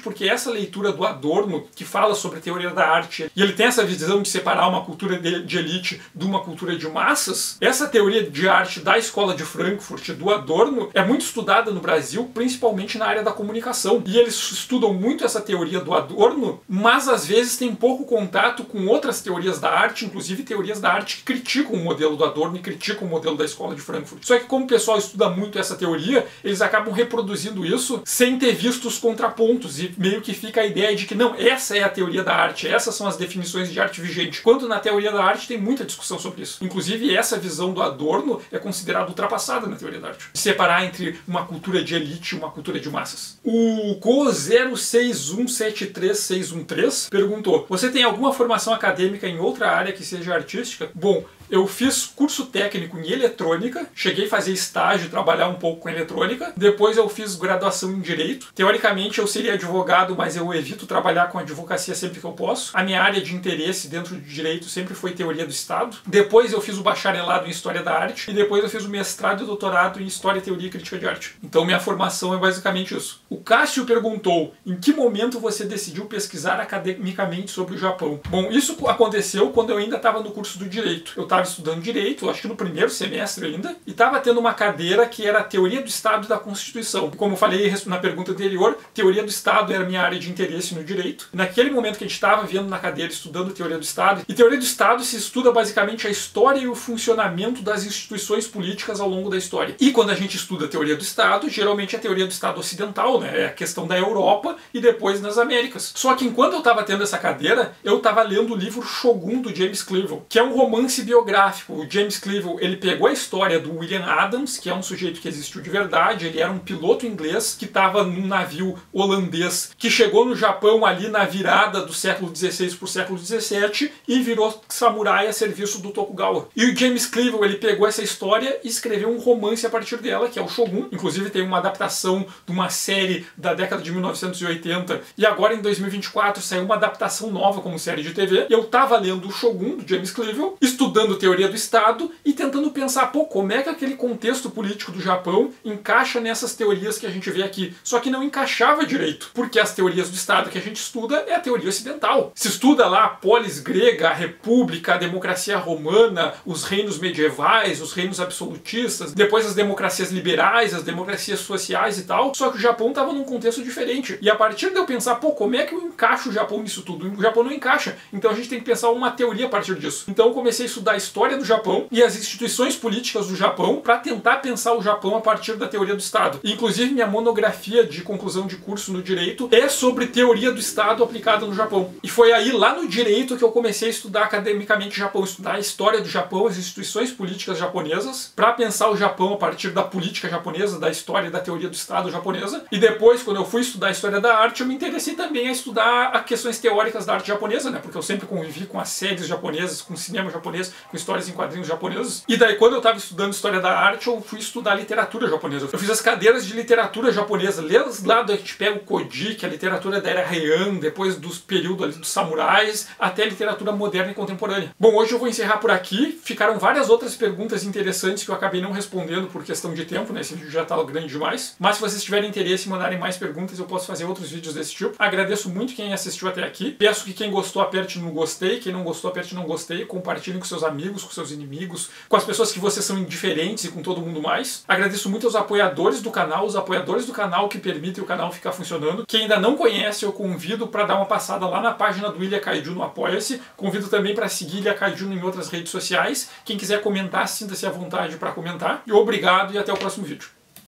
porque essa leitura do Adorno, que fala sobre a teoria da arte, e ele tem essa visão de separar uma cultura de elite de uma cultura de massas, essa teoria de arte da escola de Frankfurt, do Adorno, é muito estudada no Brasil, principalmente na área da comunicação. E eles estudam muito essa teoria do Adorno, mas às vezes tem pouco contato com outras teorias da arte, inclusive teorias da arte que criticam o modelo do Adorno e criticam o modelo da escola de Frankfurt. Só que como o pessoal estuda muito essa teoria, eles acabam reproduzindo isso sem ter visto os contrapontos, e meio que fica a ideia de que não, essa é a teoria da arte, essas são as definições de arte vigente. Quando na teoria da arte tem muita discussão sobre isso. Inclusive essa visão do Adorno é considerada ultrapassada na teoria da arte. Separar entre uma cultura de elite e uma cultura de massas. O Co06173613 perguntou, você tem alguma formação acadêmica em outra área que seja artística? Bom, eu fiz curso técnico em eletrônica, cheguei a fazer estágio, trabalhar um pouco com eletrônica, depois eu fiz graduação em Direito. Teoricamente eu seria advogado, mas eu evito trabalhar com advocacia sempre que eu posso. A minha área de interesse dentro de Direito sempre foi Teoria do Estado. Depois eu fiz o bacharelado em História da Arte, e depois eu fiz o mestrado e doutorado em História, Teoria e Crítica de Arte. Então minha formação é basicamente isso. O Cássio perguntou, em que momento você decidiu pesquisar academicamente sobre o Japão? Bom, isso aconteceu quando eu ainda estava no curso do Direito. Eu estava estudando Direito, acho que no primeiro semestre ainda, e estava tendo uma cadeira que era Teoria do Estado e da Constituição. E como eu falei na pergunta anterior, Teoria do Estado era a minha área de interesse no Direito. E naquele momento que a gente estava vendo na cadeira, estudando Teoria do Estado, e Teoria do Estado se estuda basicamente a história e o funcionamento das instituições políticas ao longo da história. E quando a gente estuda Teoria do Estado, geralmente é a Teoria do Estado ocidental, né? É a questão da Europa e depois nas Américas. Só que enquanto eu estava tendo essa cadeira, eu estava lendo o livro Shogun, do James Cleveland, que é um romance biográfico biográfico. O James Cleveland, ele pegou a história do William Adams, que é um sujeito que existiu de verdade. Ele era um piloto inglês que estava num navio holandês que chegou no Japão ali na virada do século XVI para o século XVII e virou samurai a serviço do Tokugawa. E o James Cleveland, ele pegou essa história e escreveu um romance a partir dela, que é o Shogun. Inclusive tem uma adaptação de uma série da década de 1980 e agora em 2024 saiu uma adaptação nova como série de TV. E eu tava lendo o Shogun, do James Cleveland, estudando teoria do Estado e tentando pensar, pô, como é que aquele contexto político do Japão encaixa nessas teorias que a gente vê aqui. Só que não encaixava direito, porque as teorias do Estado que a gente estuda é a teoria ocidental. Se estuda lá a polis grega, a república, a democracia romana, os reinos medievais, os reinos absolutistas, depois as democracias liberais, as democracias sociais e tal, só que o Japão estava num contexto diferente. E a partir de eu pensar, pô, como é que eu encaixo o Japão nisso tudo? O Japão não encaixa, então a gente tem que pensar uma teoria a partir disso. Então eu comecei a estudar a história do Japão e as instituições políticas do Japão para tentar pensar o Japão a partir da teoria do Estado. E, inclusive, minha monografia de conclusão de curso no Direito é sobre teoria do Estado aplicada no Japão. E foi aí, lá no Direito, que eu comecei a estudar academicamente o Japão, estudar a história do Japão, as instituições políticas japonesas, para pensar o Japão a partir da política japonesa, da história e da teoria do Estado japonesa. E depois, quando eu fui estudar a história da arte, eu me interessei também a estudar as questões teóricas da arte japonesa, né? Porque eu sempre convivi com as séries japonesas, com o cinema japonês, com histórias em quadrinhos japoneses. E daí, quando eu estava estudando história da arte, eu fui estudar literatura japonesa. Eu fiz as cadeiras de literatura japonesa, lá do que a gente pega o Kojiki, a literatura da era Heian, depois dos períodos ali dos samurais, até a literatura moderna e contemporânea. Bom, hoje eu vou encerrar por aqui. Ficaram várias outras perguntas interessantes que eu acabei não respondendo por questão de tempo, né? Esse vídeo já tá grande demais. Mas se vocês tiverem interesse em mandarem mais perguntas, eu posso fazer outros vídeos desse tipo. Agradeço muito quem assistiu até aqui. Peço que quem gostou aperte no gostei, quem não gostou aperte no gostei. Compartilhem com seus amigos, com seus inimigos, com as pessoas que vocês são indiferentes e com todo mundo mais. Agradeço muito aos apoiadores do canal, os apoiadores do canal que permitem o canal ficar funcionando. Quem ainda não conhece, eu convido para dar uma passada lá na página do Ilha Kaiju no Apoia-se. Convido também para seguir Ilha Kaiju em outras redes sociais. Quem quiser comentar, sinta-se à vontade para comentar. E obrigado e até o próximo vídeo.